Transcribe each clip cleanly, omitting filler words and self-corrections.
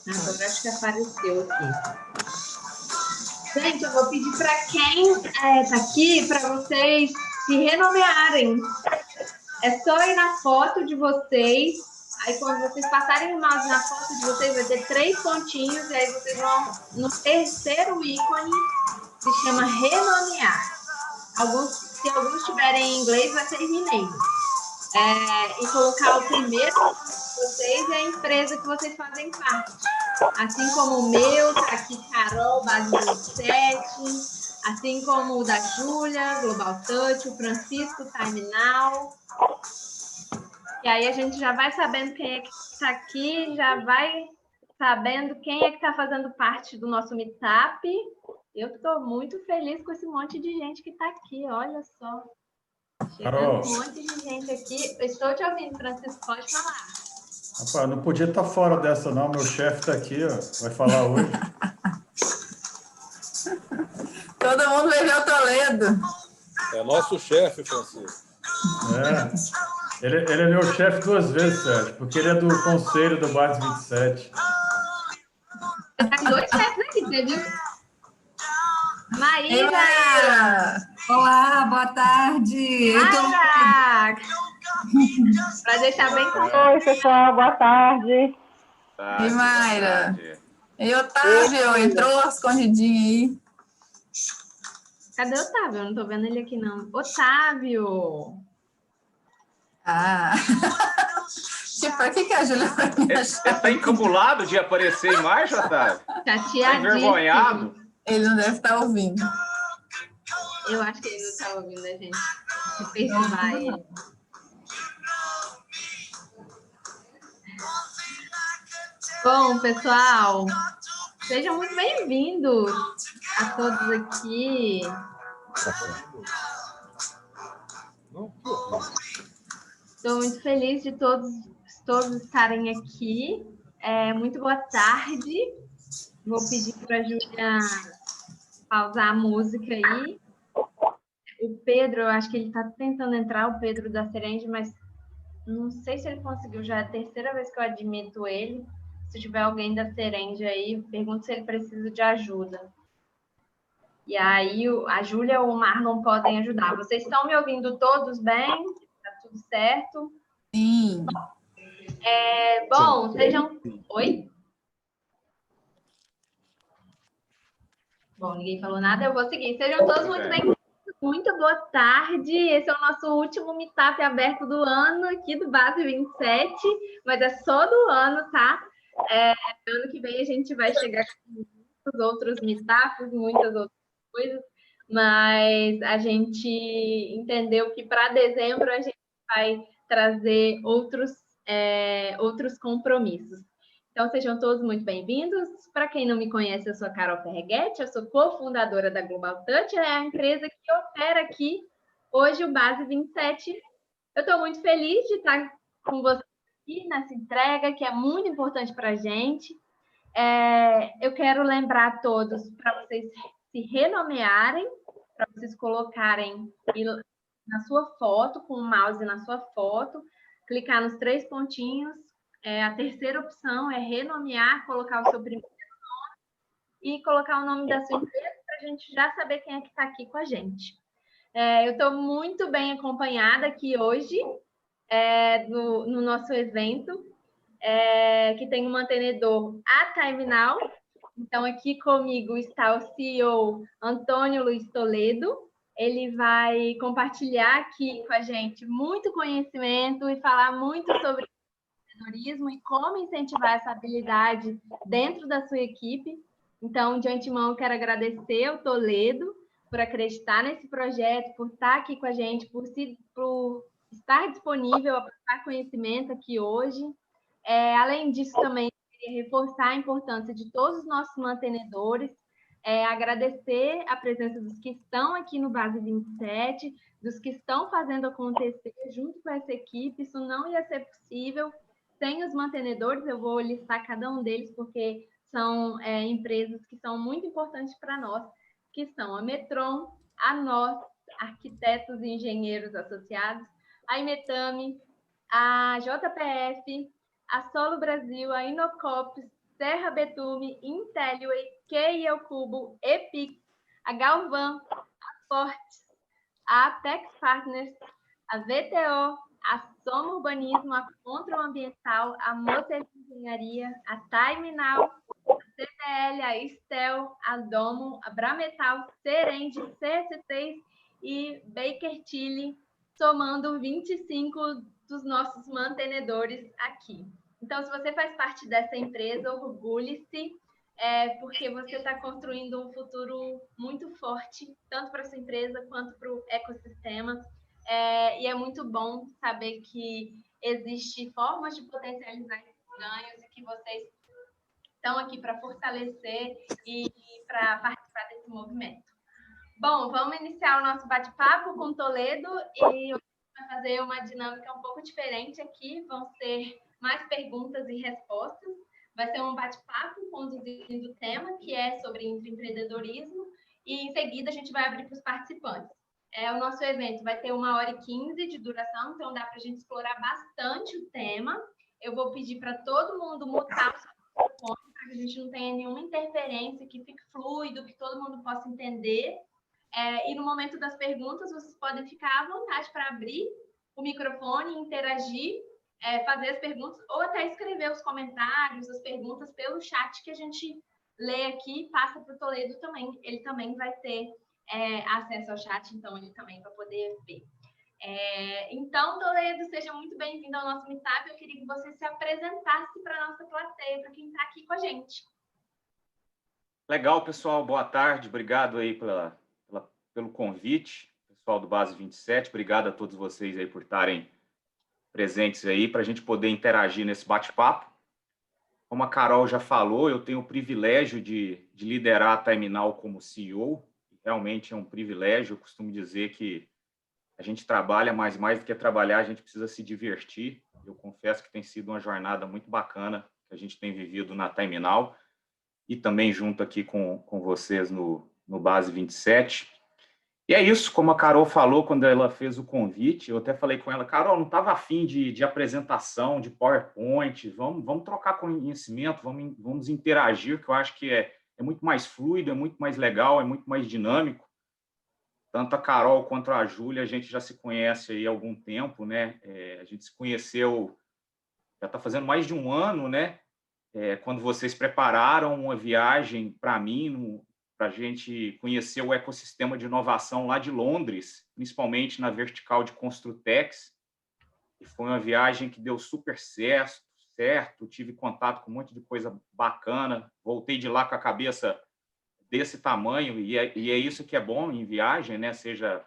Agora acho que apareceu aqui. Gente, eu vou pedir para quem está aqui, para vocês se renomearem. É só ir na foto de vocês. Aí, quando vocês passarem o mouse na foto de vocês, vai ter 3 pontinhos. E aí, vocês vão no terceiro ícone, se chama renomear. Se alguns tiverem em inglês, vai ser rename. E colocar o primeiro de vocês e a empresa que vocês fazem parte. Assim como o meu, tá aqui Carol, Base 27, assim como o da Júlia, Global Touch, o Francisco, Time Now. E aí a gente já vai sabendo quem é que está aqui, já vai sabendo quem é que está fazendo parte do nosso meetup. Eu estou muito feliz com esse monte de gente que está aqui, olha só. Chegando um monte de gente aqui. Eu estou te ouvindo, Francisco, pode falar. Rapaz, não podia estar fora dessa, não. Meu chefe está aqui, ó, vai falar hoje. Todo mundo vai ver o Toledo. É nosso chefe, Francisco. Ele é meu chefe 2 vezes, Sérgio, porque ele é do conselho do Base 27. Você tem 2 chefes aqui, você viu? Maíra! Maíra! Olá, boa tarde! Para deixar bem claro. Oi, pessoal, boa tarde. E Mayra? E Otávio, entrou escondidinho aí. Cadê o Otávio? Eu não estou vendo ele aqui, não. Otávio! Ah! Tipo, pra que a Júlia vai me achar? Ele tá encabulado de aparecer em março, Otávio? Chateadíssimo. Tá envergonhado? Ele não deve estar ouvindo. Eu acho que ele não está ouvindo a gente. Se perturbar ele. Bom, pessoal, sejam muito bem-vindos a todos aqui. Estou muito feliz de todos estarem aqui. Muito boa tarde. Vou pedir para a Júlia pausar a música aí. O Pedro, eu acho que ele está tentando entrar, o Pedro da Serenge, mas não sei se ele conseguiu. Já é a terceira vez que eu admito ele. Se tiver alguém da Serenge aí, pergunto se ele precisa de ajuda. E aí a Júlia ou o Marlon podem ajudar. Vocês estão me ouvindo todos bem? Tá tudo certo? Sim. Bom, sejam... Oi? Bom, ninguém falou nada, eu vou seguir. Sejam todos muito bem-vindos. Muito boa tarde. Esse é o nosso último meetup aberto do ano aqui do Base 27, mas é só do ano, tá? Ano que vem a gente vai chegar com muitos outros meetups, muitas outras coisas, mas a gente entendeu que para dezembro a gente vai trazer outros compromissos. Então, sejam todos muito bem-vindos. Para quem não me conhece, eu sou a Carol Ferreguete, eu sou cofundadora da Global Touch, é a empresa que opera aqui hoje o Base 27. Eu estou muito feliz de estar com vocês aqui nessa entrega, que é muito importante para a gente. Eu quero lembrar a todos para vocês se renomearem, para vocês colocarem na sua foto, com o mouse na sua foto, clicar nos 3 pontinhos. A terceira opção é renomear, colocar o seu primeiro nome e colocar o nome da sua empresa para a gente já saber quem é que está aqui com a gente. Eu estou muito bem acompanhada aqui hoje no nosso evento, que tem um mantenedor a Time Now. Então, aqui comigo está o CEO Antônio Luiz Toledo. Ele vai compartilhar aqui com a gente muito conhecimento e falar muito sobre empreendedorismo e como incentivar essa habilidade dentro da sua equipe. Então, de antemão, eu quero agradecer ao Toledo por acreditar nesse projeto, por estar aqui com a gente, por estar disponível a passar conhecimento aqui hoje. Além disso, também eu queria reforçar a importância de todos os nossos mantenedores, agradecer a presença dos que estão aqui no Base 27, dos que estão fazendo acontecer junto com essa equipe. Isso não ia ser possível sem os mantenedores. Eu vou listar cada um deles, porque são empresas que são muito importantes para nós, que são a Metron, a nós, arquitetos e engenheiros associados, a Imetame, a JPF, a Solo Brasil, a Inocops, Serra Betume, Inteliway, Key ao Cubo, Epix, a Galvan, a Forte, a Apex Partners, a VTO, a Soma Urbanismo, a Control Ambiental, a Moser Engenharia, a Time Now, a CTL, a Estel, a Domo, a Brametal, Serende, CS3 e Baker Tilly, somando 25 dos nossos mantenedores aqui. Então, se você faz parte dessa empresa, orgulhe-se, porque você está construindo um futuro muito forte, tanto para a sua empresa quanto para o ecossistema. E é muito bom saber que existem formas de potencializar esses ganhos e que vocês estão aqui para fortalecer e para participar desse movimento. Bom, vamos iniciar o nosso bate-papo com Toledo e eu vou fazer uma dinâmica um pouco diferente aqui. Vão ser mais perguntas e respostas. Vai ser um bate-papo conduzindo o tema, que é sobre empreendedorismo, e em seguida a gente vai abrir para os participantes. O nosso evento vai ter 1h15 de duração, então dá para a gente explorar bastante o tema. Eu vou pedir para todo mundo mutar o seu microfone, para que a gente não tenha nenhuma interferência, que fique fluido, que todo mundo possa entender. E no momento das perguntas, vocês podem ficar à vontade para abrir o microfone, interagir, fazer as perguntas, ou até escrever os comentários, as perguntas pelo chat que a gente lê aqui e passa para o Toledo também. Ele também vai ter acesso ao chat, então ele também vai poder ver. Então, Toledo, seja muito bem-vindo ao nosso Meetup. Eu queria que você se apresentasse para a nossa plateia, para quem está aqui com a gente. Legal, pessoal. Boa tarde. Obrigado aí pelo convite, pessoal do Base 27. Obrigado a todos vocês aí por estarem presentes aí, para a gente poder interagir nesse bate-papo. Como a Carol já falou, eu tenho o privilégio de liderar a Time Now como CEO. Realmente é um privilégio. Eu costumo dizer que a gente trabalha, mas mais do que trabalhar, a gente precisa se divertir. Eu confesso que tem sido uma jornada muito bacana que a gente tem vivido na Time Now e também junto aqui com vocês no Base 27. E é isso, como a Carol falou quando ela fez o convite, eu até falei com ela, Carol, não estava afim de apresentação, de PowerPoint, vamos trocar conhecimento, vamos interagir, que eu acho que é muito mais fluido, é muito mais legal, é muito mais dinâmico. Tanto a Carol quanto a Júlia, a gente já se conhece aí há algum tempo, né? A gente se conheceu, já está fazendo mais de um ano, né? Quando vocês prepararam uma viagem para mim, para a gente conhecer o ecossistema de inovação lá de Londres, principalmente na vertical de Construtex. E foi uma viagem que deu super certo, tive contato com um monte de coisa bacana, voltei de lá com a cabeça desse tamanho, e é isso que é bom em viagem, né? Seja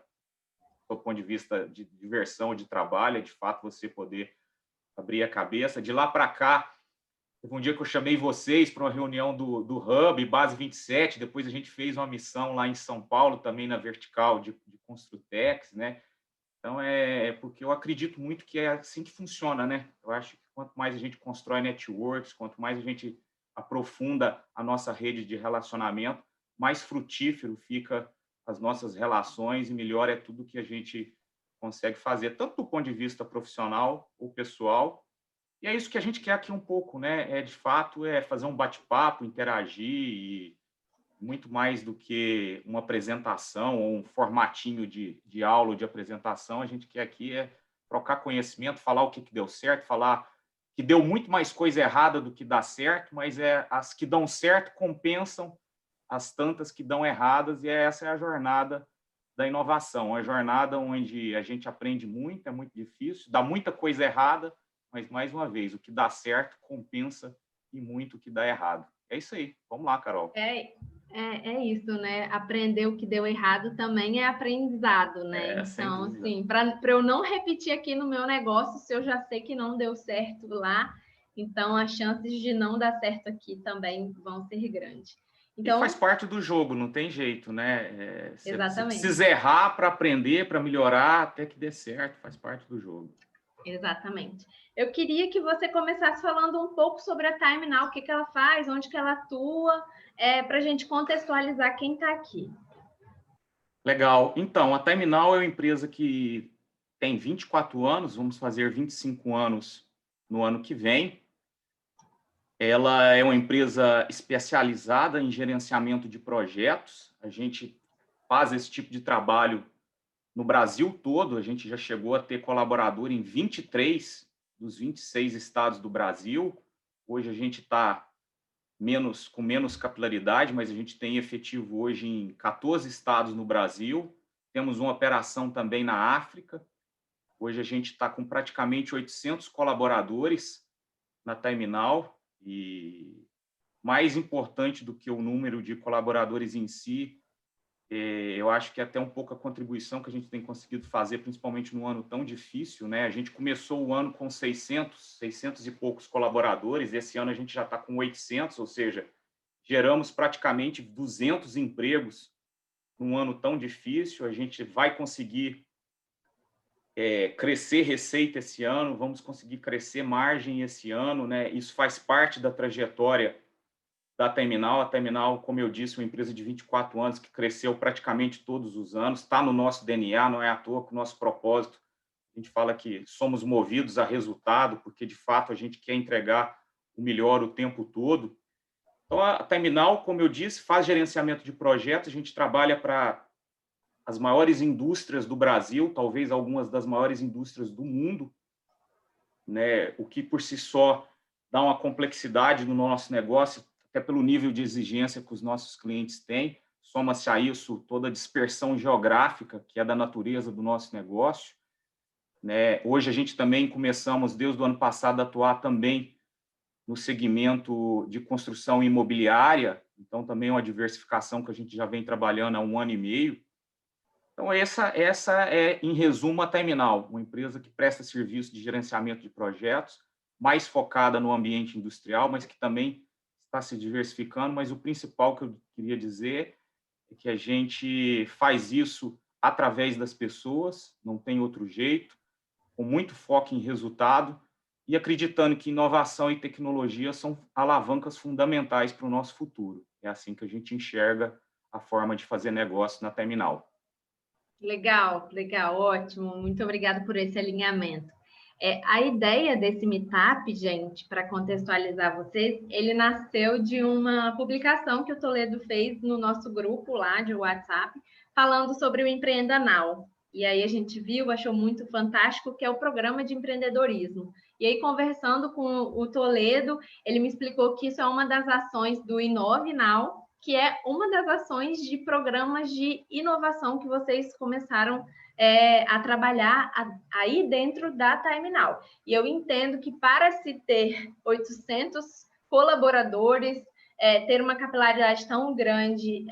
do ponto de vista de diversão, de trabalho, é de fato você poder abrir a cabeça. De lá para cá, teve um dia que eu chamei vocês para uma reunião do Hub, Base 27, depois a gente fez uma missão lá em São Paulo, também na vertical de Construtex, né? Então, porque eu acredito muito que é assim que funciona, né? Eu acho que quanto mais a gente constrói networks, quanto mais a gente aprofunda a nossa rede de relacionamento, mais frutífero fica as nossas relações e melhor é tudo que a gente consegue fazer, tanto do ponto de vista profissional ou pessoal. E é isso que a gente quer aqui um pouco, né? De fato, fazer um bate-papo, interagir, e muito mais do que uma apresentação ou um formatinho de aula, de apresentação. A gente quer aqui trocar conhecimento, falar o que deu certo, falar que deu muito mais coisa errada do que dá certo, mas as que dão certo compensam as tantas que dão erradas, e essa é a jornada da inovação, a jornada onde a gente aprende muito, é muito difícil, dá muita coisa errada, mas, mais uma vez, o que dá certo compensa e muito o que dá errado. É isso aí. Vamos lá, Carol. É isso, né? Aprender o que deu errado também é aprendizado, né? Então, assim, para eu não repetir aqui no meu negócio, se eu já sei que não deu certo lá, então as chances de não dar certo aqui também vão ser grandes. Então, e faz parte do jogo, não tem jeito, né? Exatamente. Você precisa errar para aprender, para melhorar, até que dê certo, faz parte do jogo. Exatamente. Eu queria que você começasse falando um pouco sobre a Time Now, o que ela faz, onde que ela atua, para a gente contextualizar quem está aqui. Legal. Então, a Time Now é uma empresa que tem 24 anos, vamos fazer 25 anos no ano que vem. ela é uma empresa especializada em gerenciamento de projetos. A gente faz esse tipo de trabalho no Brasil todo. A gente já chegou a ter colaborador em 23 dos 26 estados do Brasil. Hoje a gente está com menos capilaridade, mas a gente tem efetivo hoje em 14 estados no Brasil. Temos uma operação também na África. Hoje a gente está com praticamente 800 colaboradores na Time-Now, e mais importante do que o número de colaboradores em si, eu acho que é até um pouco a contribuição que a gente tem conseguido fazer, principalmente num ano tão difícil, né? A gente começou o ano com 600 e poucos colaboradores, esse ano a gente já está com 800, ou seja, geramos praticamente 200 empregos num ano tão difícil. A gente vai conseguir crescer receita esse ano, vamos conseguir crescer margem esse ano, né? Isso faz parte da trajetória da Time-Now. A Time-Now, como eu disse, é uma empresa de 24 anos que cresceu praticamente todos os anos, está no nosso DNA, não é à toa que o nosso propósito, a gente fala que somos movidos a resultado, porque de fato a gente quer entregar o melhor o tempo todo. Então a Time-Now, como eu disse, faz gerenciamento de projetos, a gente trabalha para as maiores indústrias do Brasil, talvez algumas das maiores indústrias do mundo, né? O que por si só dá uma complexidade no nosso negócio, até pelo nível de exigência que os nossos clientes têm. Soma-se a isso toda a dispersão geográfica, que é da natureza do nosso negócio, né? Hoje a gente também começamos, desde o ano passado, a atuar também no segmento de construção imobiliária, então também é uma diversificação que a gente já vem trabalhando há 1 ano e meio. Então, essa é, em resumo, a Time-Now, uma empresa que presta serviço de gerenciamento de projetos, mais focada no ambiente industrial, mas que também está se diversificando. Mas o principal que eu queria dizer é que a gente faz isso através das pessoas, não tem outro jeito, com muito foco em resultado e acreditando que inovação e tecnologia são alavancas fundamentais para o nosso futuro. É assim que a gente enxerga a forma de fazer negócio na Time-Now. Legal, legal, ótimo. Muito obrigada por esse alinhamento. A ideia desse meetup, gente, para contextualizar vocês, ele nasceu de uma publicação que o Toledo fez no nosso grupo lá de WhatsApp, falando sobre o Empreenda Now. E aí a gente viu, achou muito fantástico, que é o programa de empreendedorismo. E aí, conversando com o Toledo, ele me explicou que isso é uma das ações do Inove Now, que é uma das ações de programas de inovação que vocês começaram a trabalhar aí dentro da Time-Now. E eu entendo que para se ter 800 colaboradores, ter uma capilaridade tão grande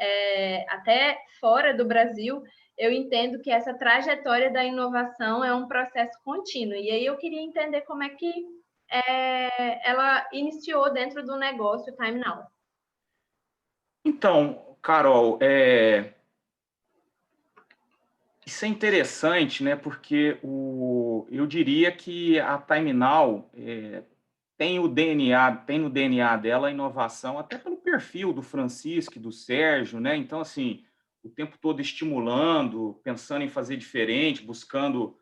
até fora do Brasil, eu entendo que essa trajetória da inovação é um processo contínuo. E aí eu queria entender como é que ela iniciou dentro do negócio Time-Now. Então, Carol, isso é interessante, né? Porque eu diria que a Time-Now tem no DNA dela a inovação, até pelo perfil do Francisco e do Sérgio, né? Então, assim, o tempo todo estimulando, pensando em fazer diferente, buscando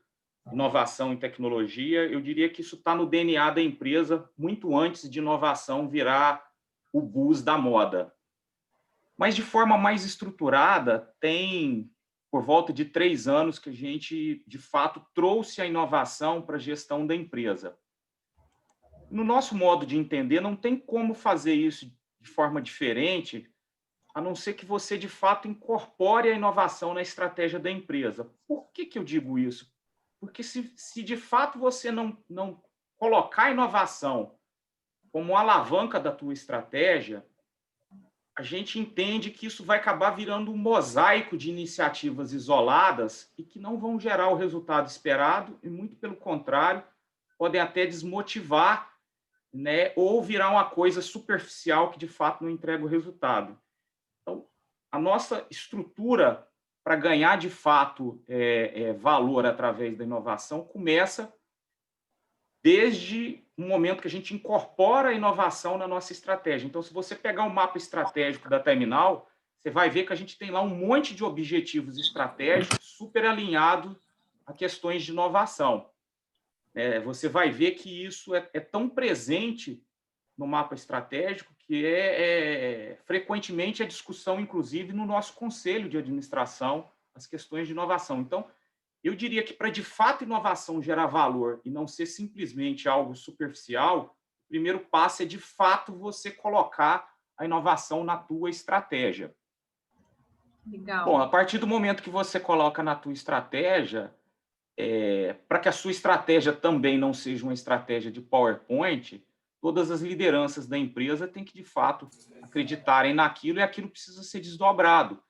inovação em tecnologia. Eu diria que isso está no DNA da empresa muito antes de inovação virar o buzz da moda. Mas, de forma mais estruturada, tem por volta de 3 anos que a gente, de fato, trouxe a inovação para a gestão da empresa. No nosso modo de entender, não tem como fazer isso de forma diferente, a não ser que você, de fato, incorpore a inovação na estratégia da empresa. Por que eu digo isso? Porque se de fato você não colocar a inovação como alavanca da tua estratégia, a gente entende que isso vai acabar virando um mosaico de iniciativas isoladas e que não vão gerar o resultado esperado e, muito pelo contrário, podem até desmotivar, né, ou virar uma coisa superficial que, de fato, não entrega o resultado. Então, a nossa estrutura para ganhar, de fato, valor através da inovação começa desde o momento que a gente incorpora a inovação na nossa estratégia. Então, se você pegar o mapa estratégico da Time-Now, você vai ver que a gente tem lá um monte de objetivos estratégicos super alinhados a questões de inovação. Você vai ver que isso é tão presente no mapa estratégico, que frequentemente a discussão, inclusive, no nosso conselho de administração, as questões de inovação. Então, eu diria que para, de fato, inovação gerar valor e não ser simplesmente algo superficial, o primeiro passo é, de fato, você colocar a inovação na tua estratégia. Legal. Bom, a partir do momento que você coloca na tua estratégia, para que a sua estratégia também não seja uma estratégia de PowerPoint, todas as lideranças da empresa têm que, de fato, acreditarem naquilo e aquilo precisa ser desdobrado.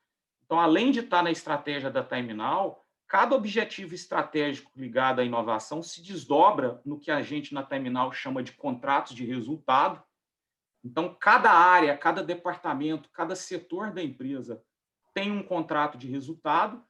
Então, além de estar na estratégia da TimeNow, cada objetivo estratégico ligado à inovação se desdobra no que a gente na TimeNow chama de contratos de resultado. Então, cada área, cada departamento, cada setor da empresa tem um contrato de resultado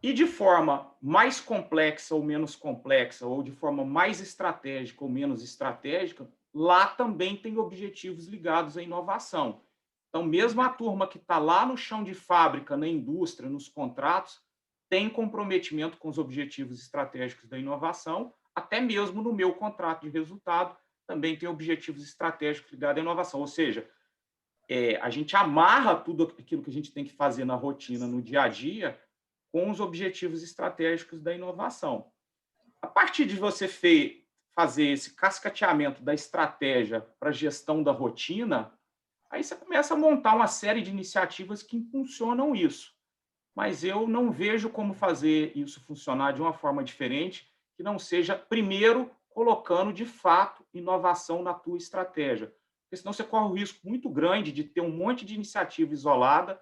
e, de forma mais complexa ou menos complexa, ou de forma mais estratégica ou menos estratégica, lá também tem objetivos ligados à inovação. Então, mesmo a turma que está lá no chão de fábrica, na indústria, nos contratos, tem comprometimento com os objetivos estratégicos da inovação, até mesmo no meu contrato de resultado, também tem objetivos estratégicos ligados à inovação. Ou seja, a gente amarra tudo aquilo que a gente tem que fazer na rotina, no dia a dia, com os objetivos estratégicos da inovação. A partir de você fazer esse cascateamento da estratégia para a gestão da rotina, aí você começa a montar uma série de iniciativas que impulsionam isso. Mas eu não vejo como fazer isso funcionar de uma forma diferente, que não seja, primeiro, colocando, de fato, inovação na tua estratégia. Porque senão você corre o risco muito grande de ter um monte de iniciativa isolada,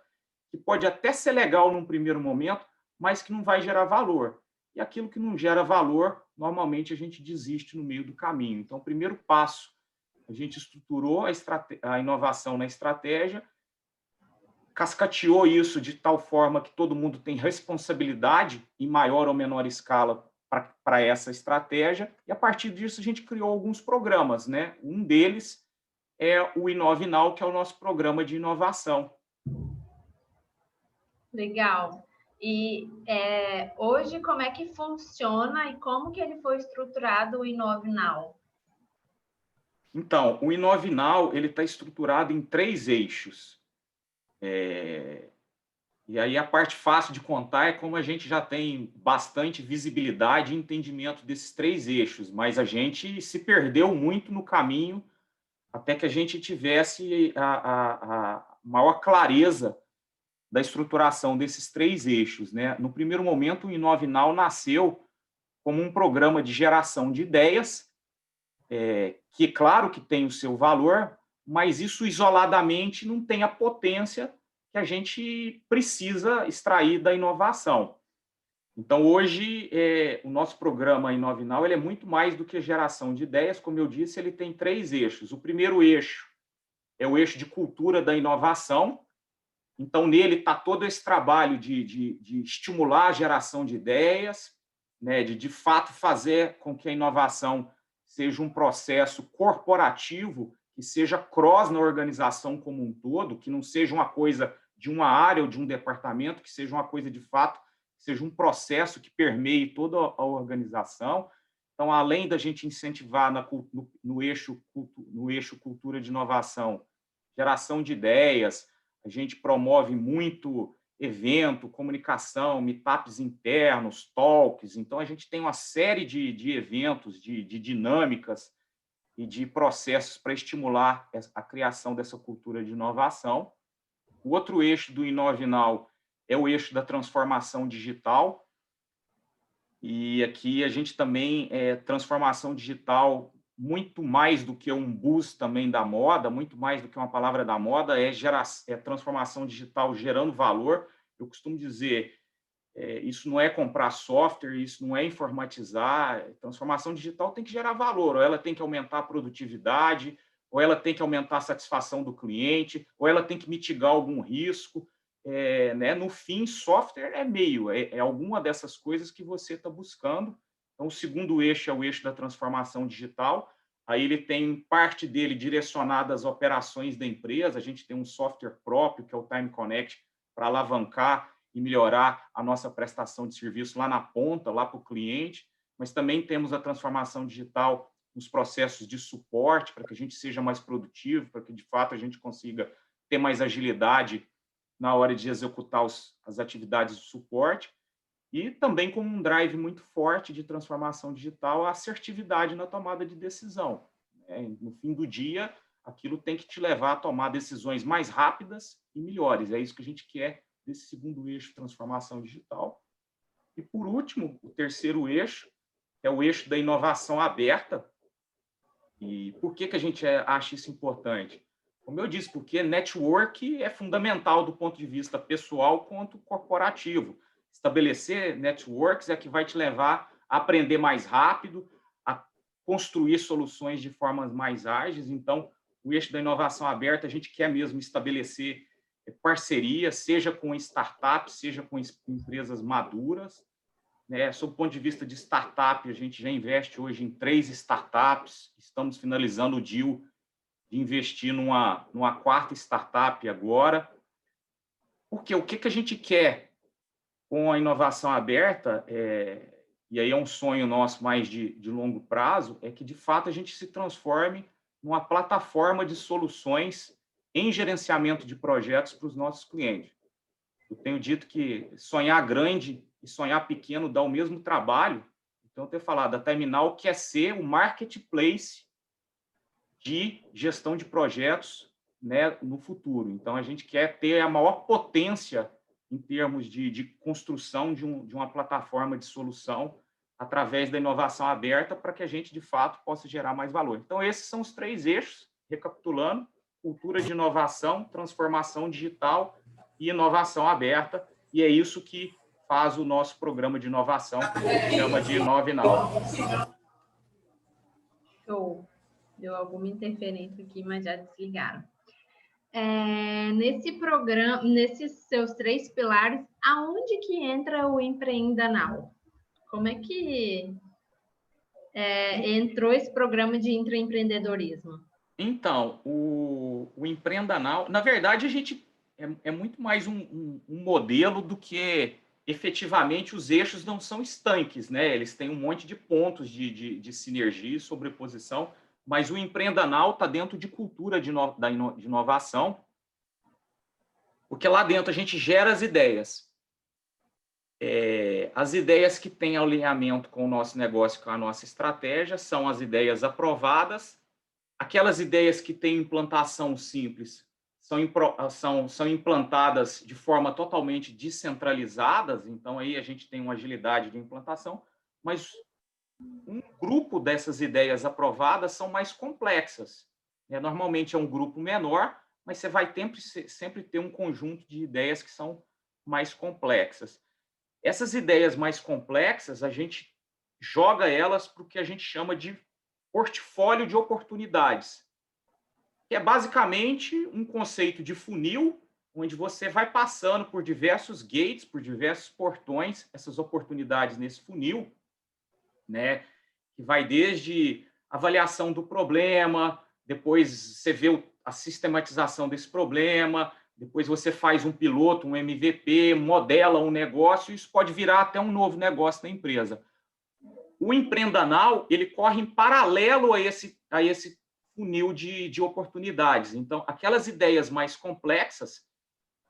que pode até ser legal num primeiro momento, mas que não vai gerar valor. E aquilo que não gera valor, normalmente a gente desiste no meio do caminho. Então, o primeiro passo, a gente estruturou a inovação na estratégia, cascateou isso de tal forma que todo mundo tem responsabilidade, em maior ou menor escala, para essa estratégia, e a partir disso a gente criou alguns programas, né? Um deles é o InoveNow, que é o nosso programa de inovação. Legal. E hoje, como é que funciona e como que ele foi estruturado, o InoveNow? Então, o InoveNow está estruturado em 3 eixos. E aí a parte fácil de contar é como a gente já tem bastante visibilidade e entendimento desses 3 eixos, mas a gente se perdeu muito no caminho até que a gente tivesse a maior clareza da estruturação desses 3 eixos, né? No primeiro momento, o InoveNow nasceu como um programa de geração de ideias, que, claro, que tem o seu valor, mas isso isoladamente não tem a potência que a gente precisa extrair da inovação. Então, hoje, o nosso programa InoveNow é muito mais do que geração de ideias. Como eu disse, ele tem 3 eixos. O primeiro eixo é o eixo de cultura da inovação. Então, nele está todo esse trabalho de estimular a geração de ideias, né, de fato fazer com que a inovação seja um processo corporativo, que seja cross na organização como um todo, que não seja uma coisa de uma área ou de um departamento, que seja uma coisa de fato, que seja um processo que permeie toda a organização. Então, além da gente incentivar no eixo cultura de inovação, geração de ideias, a gente promove muito evento, comunicação, meetups internos, talks. Então, a gente tem uma série de eventos, de dinâmicas e de processos para estimular a criação dessa cultura de inovação. O outro eixo do InoveNow é o eixo da transformação digital. E aqui a gente também transformação digital muito mais do que um buzz também da moda, muito mais do que uma palavra da moda, é transformação digital gerando valor. Eu costumo dizer, isso não é comprar software, isso não é informatizar. Transformação digital tem que gerar valor, ou ela tem que aumentar a produtividade, ou ela tem que aumentar a satisfação do cliente, ou ela tem que mitigar algum risco. Né? No fim, software é meio, é alguma dessas coisas que você está buscando. Então, o segundo eixo é o eixo da transformação digital. Aí ele tem parte dele direcionada às operações da empresa. A gente tem um software próprio, que é o Time Connect, para alavancar e melhorar a nossa prestação de serviço lá na ponta, lá para o cliente. Mas também temos a transformação digital nos processos de suporte, para que a gente seja mais produtivo, para que, de fato, a gente consiga ter mais agilidade na hora de executar as atividades de suporte, e também com um drive muito forte de transformação digital, a assertividade na tomada de decisão. No fim do dia, aquilo tem que te levar a tomar decisões mais rápidas e melhores. É isso que a gente quer desse segundo eixo, transformação digital. E, por último, o terceiro eixo, é o eixo da inovação aberta. E por que a gente acha isso importante? Como eu disse, porque network é fundamental do ponto de vista pessoal quanto corporativo. Estabelecer networks é que vai te levar a aprender mais rápido, a construir soluções de formas mais ágeis. Então, o eixo da inovação aberta, a gente quer mesmo estabelecer parceria, seja com startups, seja com empresas maduras. Sob o ponto de vista de startup, a gente já investe hoje em 3 startups, estamos finalizando o deal de investir numa 4ª startup agora. Porque o que a gente quer com a inovação aberta, e aí é um sonho nosso mais de longo prazo, é que, de fato, a gente se transforme numa plataforma de soluções em gerenciamento de projetos para os nossos clientes. Eu tenho dito que sonhar grande e sonhar pequeno dá o mesmo trabalho. Então, eu tenho falado, a Terminal quer ser o marketplace de gestão de projetos, no futuro. Então, a gente quer ter a maior potência em termos de construção de uma plataforma de solução através da inovação aberta para que a gente, de fato, possa gerar mais valor. Então, esses são os 3 eixos, recapitulando: cultura de inovação, transformação digital e inovação aberta. E é isso que faz o nosso programa de inovação, que a gente chama de Inovinal. Show. Deu alguma interferência aqui, mas já desligaram. Nesse programa, nesses seus 3 pilares, aonde que entra o Empreenda Now? Como é que entrou esse programa de intraempreendedorismo? Então, o Empreenda Now, na verdade, a gente é muito mais um modelo do que efetivamente os eixos não são estanques, Eles têm um monte de pontos de sinergia e sobreposição, mas o Empreenda Now está dentro de cultura de inovação, porque lá dentro a gente gera as ideias. As ideias que têm alinhamento com o nosso negócio, com a nossa estratégia, são as ideias aprovadas. Aquelas ideias que têm implantação simples são implantadas de forma totalmente descentralizadas, então aí a gente tem uma agilidade de implantação, mas um grupo dessas ideias aprovadas são mais complexas. Normalmente é um grupo menor, mas você vai sempre ter um conjunto de ideias que são mais complexas. Essas ideias mais complexas, a gente joga elas para o que a gente chama de portfólio de oportunidades, que é basicamente um conceito de funil, onde você vai passando por diversos gates, por diversos portões, essas oportunidades nesse funil, que vai desde avaliação do problema, depois você vê a sistematização desse problema, depois você faz um piloto, um MVP, modela um negócio, isso pode virar até um novo negócio na empresa. O Empreenda Now, ele corre em paralelo a esse funil de oportunidades. Então, aquelas ideias mais complexas,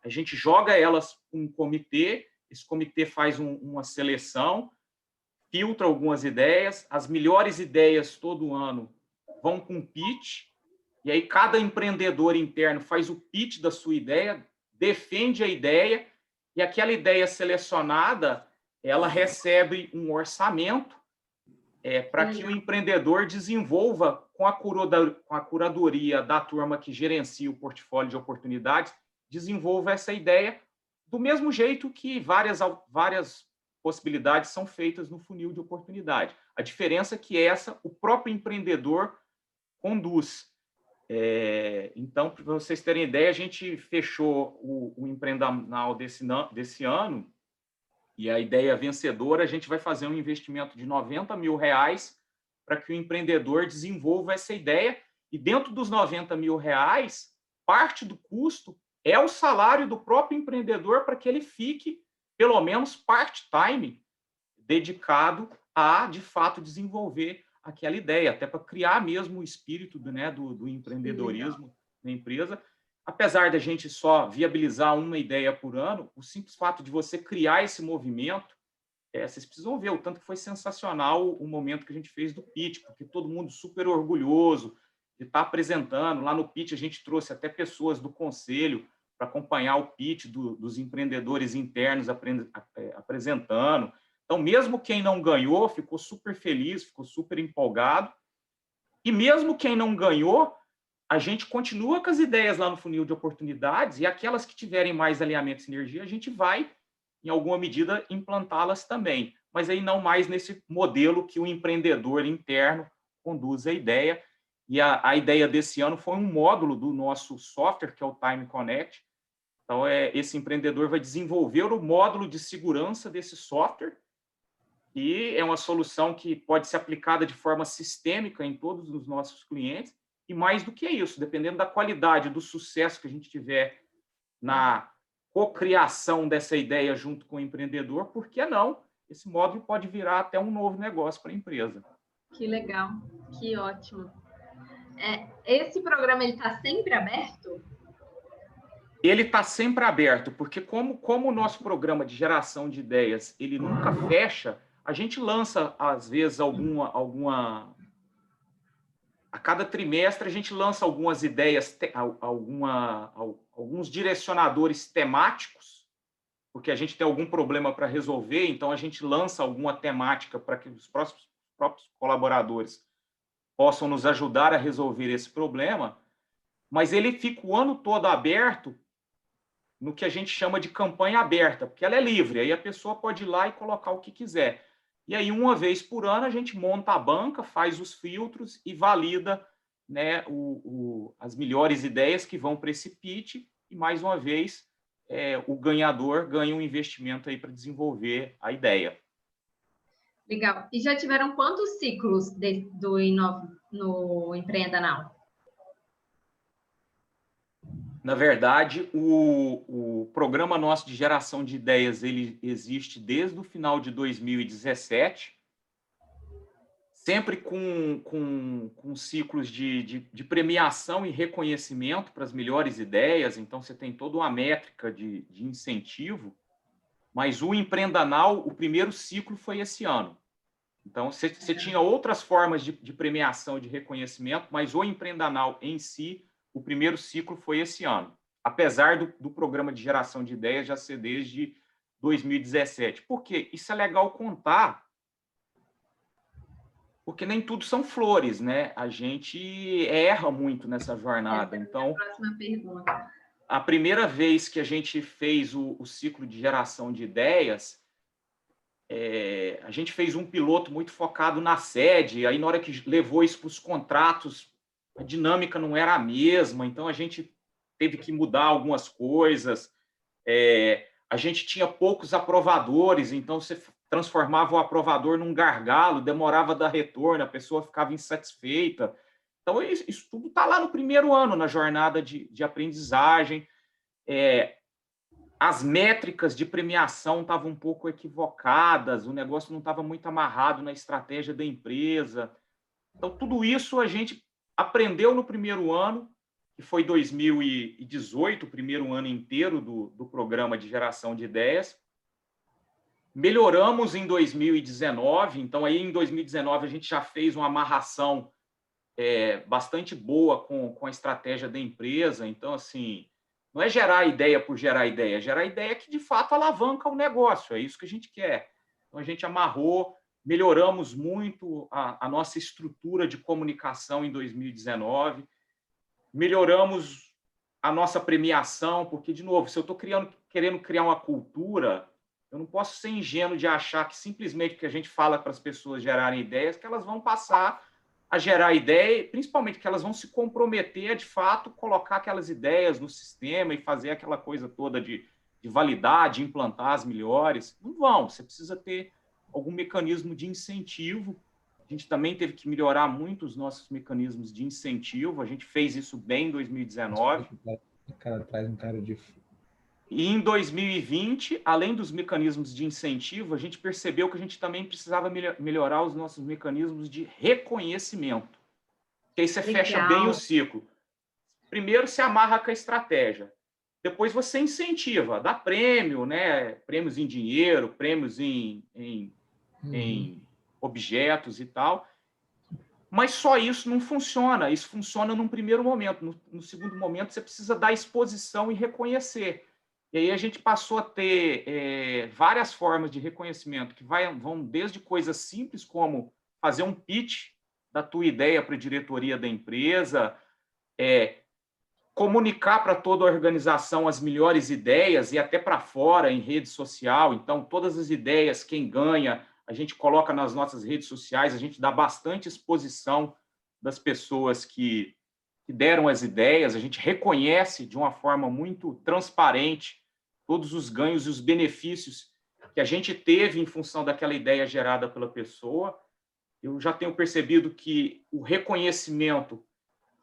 a gente joga elas para um comitê, esse comitê faz uma seleção, filtra algumas ideias, as melhores ideias todo ano vão com pitch, e aí cada empreendedor interno faz o pitch da sua ideia, defende a ideia, e aquela ideia selecionada, ela recebe um orçamento para que o empreendedor desenvolva com a curadoria da turma que gerencia o portfólio de oportunidades, desenvolva essa ideia do mesmo jeito que várias possibilidades são feitas no funil de oportunidade. A diferença é que o próprio empreendedor conduz. Então, para vocês terem ideia, a gente fechou o Empreenda Now desse ano, e a ideia vencedora, a gente vai fazer um investimento de R$90 mil para que o empreendedor desenvolva essa ideia, e dentro dos R$90 mil, parte do custo é o salário do próprio empreendedor para que ele fique, pelo menos part-time, dedicado a, de fato, desenvolver aquela ideia, até para criar mesmo o espírito do empreendedorismo na empresa. Apesar da gente só viabilizar uma ideia por ano, o simples fato de você criar esse movimento, vocês precisam ver o tanto que foi sensacional o momento que a gente fez do pitch, porque todo mundo super orgulhoso de estar apresentando. Lá no pitch a gente trouxe até pessoas do conselho para acompanhar o pitch dos empreendedores internos apresentando. Então, mesmo quem não ganhou, ficou super feliz, ficou super empolgado. E mesmo quem não ganhou, a gente continua com as ideias lá no funil de oportunidades, e aquelas que tiverem mais alinhamento e sinergia, a gente vai, em alguma medida, implantá-las também. Mas aí não mais nesse modelo que o empreendedor interno conduz a ideia. E a ideia desse ano foi um módulo do nosso software, que é o Time Connect. Então, esse empreendedor vai desenvolver o módulo de segurança desse software, e é uma solução que pode ser aplicada de forma sistêmica em todos os nossos clientes. E mais do que isso, dependendo da qualidade, do sucesso que a gente tiver na cocriação dessa ideia junto com o empreendedor, por que não? Esse módulo pode virar até um novo negócio para a empresa. Que legal, que ótimo. Esse programa está sempre aberto? Ele está sempre aberto, porque como o nosso programa de geração de ideias ele nunca fecha, a gente lança, às vezes, alguma... A cada trimestre, a gente lança algumas ideias, alguns direcionadores temáticos, porque a gente tem algum problema para resolver, então a gente lança alguma temática para que os próprios colaboradores possam nos ajudar a resolver esse problema, mas ele fica o ano todo aberto no que a gente chama de campanha aberta, porque ela é livre, aí a pessoa pode ir lá e colocar o que quiser. E aí, uma vez por ano, a gente monta a banca, faz os filtros e valida, né, as melhores ideias que vão para esse pitch, e, mais uma vez, o ganhador ganha um investimento aí para desenvolver a ideia. Legal. E já tiveram quantos ciclos no Empreenda Now? Na verdade, o programa nosso de geração de ideias ele existe desde o final de 2017, sempre com ciclos de premiação e reconhecimento para as melhores ideias. Então, você tem toda uma métrica de incentivo, mas o Empreenda Now, o primeiro ciclo foi esse ano. Então, você tinha outras formas de premiação e de reconhecimento, mas o Empreenda Now em si, o primeiro ciclo foi esse ano, apesar do programa de geração de ideias já ser desde 2017. Por quê? Isso é legal contar, porque nem tudo são flores, né? A gente erra muito nessa jornada. Então, próxima pergunta. A primeira vez que a gente fez o ciclo de geração de ideias, a gente fez um piloto muito focado na sede, aí na hora que levou isso para os contratos, a dinâmica não era a mesma, então a gente teve que mudar algumas coisas. A gente tinha poucos aprovadores, então você transformava o aprovador num gargalo, demorava a dar retorno, a pessoa ficava insatisfeita. Então, isso tudo está lá no primeiro ano, na jornada de aprendizagem. As métricas de premiação estavam um pouco equivocadas, o negócio não estava muito amarrado na estratégia da empresa. Então, tudo isso a gente aprendeu no primeiro ano, que foi 2018, o primeiro ano inteiro do programa de geração de ideias. Melhoramos em 2019, então aí em 2019 a gente já fez uma amarração bastante boa com a estratégia da empresa. Então, assim, não é gerar ideia por gerar ideia, é gerar ideia que de fato alavanca o negócio, é isso que a gente quer. Então, a gente amarrou, melhoramos muito a nossa estrutura de comunicação em 2019, melhoramos a nossa premiação, porque, de novo, se eu estou querendo criar uma cultura, eu não posso ser ingênuo de achar que simplesmente porque a gente fala para as pessoas gerarem ideias, que elas vão passar a gerar ideia, principalmente que elas vão se comprometer a, de fato, colocar aquelas ideias no sistema e fazer aquela coisa toda de validar, de implantar as melhores. Não vão, você precisa ter algum mecanismo de incentivo. A gente também teve que melhorar muito os nossos mecanismos de incentivo, a gente fez isso bem em 2019. O cara traz um cara de... E em 2020, além dos mecanismos de incentivo, a gente percebeu que a gente também precisava melhorar os nossos mecanismos de reconhecimento. Que aí você fecha bem o ciclo. Primeiro, se amarra com a estratégia. Depois você incentiva, dá prêmio, né? Prêmios em dinheiro, prêmios em objetos e tal. Mas só isso não funciona. Isso funciona num primeiro momento. No segundo momento, você precisa dar exposição e reconhecer. E aí a gente passou a ter várias formas de reconhecimento que vão desde coisas simples como fazer um pitch da tua ideia para a diretoria da empresa, comunicar para toda a organização as melhores ideias e até para fora em rede social. Então, todas as ideias, quem ganha, a gente coloca nas nossas redes sociais, a gente dá bastante exposição das pessoas que deram as ideias, a gente reconhece de uma forma muito transparente todos os ganhos e os benefícios que a gente teve em função daquela ideia gerada pela pessoa. Eu já tenho percebido que o reconhecimento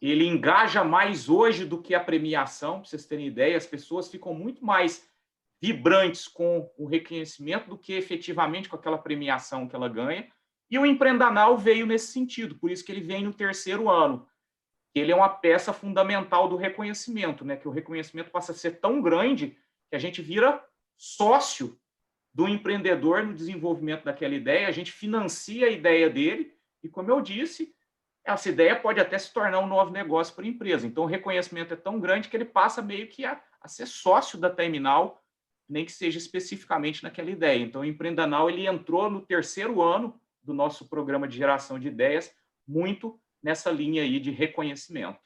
ele engaja mais hoje do que a premiação, para vocês terem ideia, as pessoas ficam muito mais vibrantes com o reconhecimento do que efetivamente com aquela premiação que ela ganha. E o Empreendanal veio nesse sentido, por isso que ele vem no 3º ano. Ele é uma peça fundamental do reconhecimento, né? Que o reconhecimento passa a ser tão grande que a gente vira sócio do empreendedor no desenvolvimento daquela ideia, a gente financia a ideia dele e, como eu disse, essa ideia pode até se tornar um novo negócio para a empresa. Então, o reconhecimento é tão grande que ele passa meio que a ser sócio da Terminal, nem que seja especificamente naquela ideia. Então, o Empreendanal ele entrou no 3º ano do nosso programa de geração de ideias, muito nessa linha aí de reconhecimento.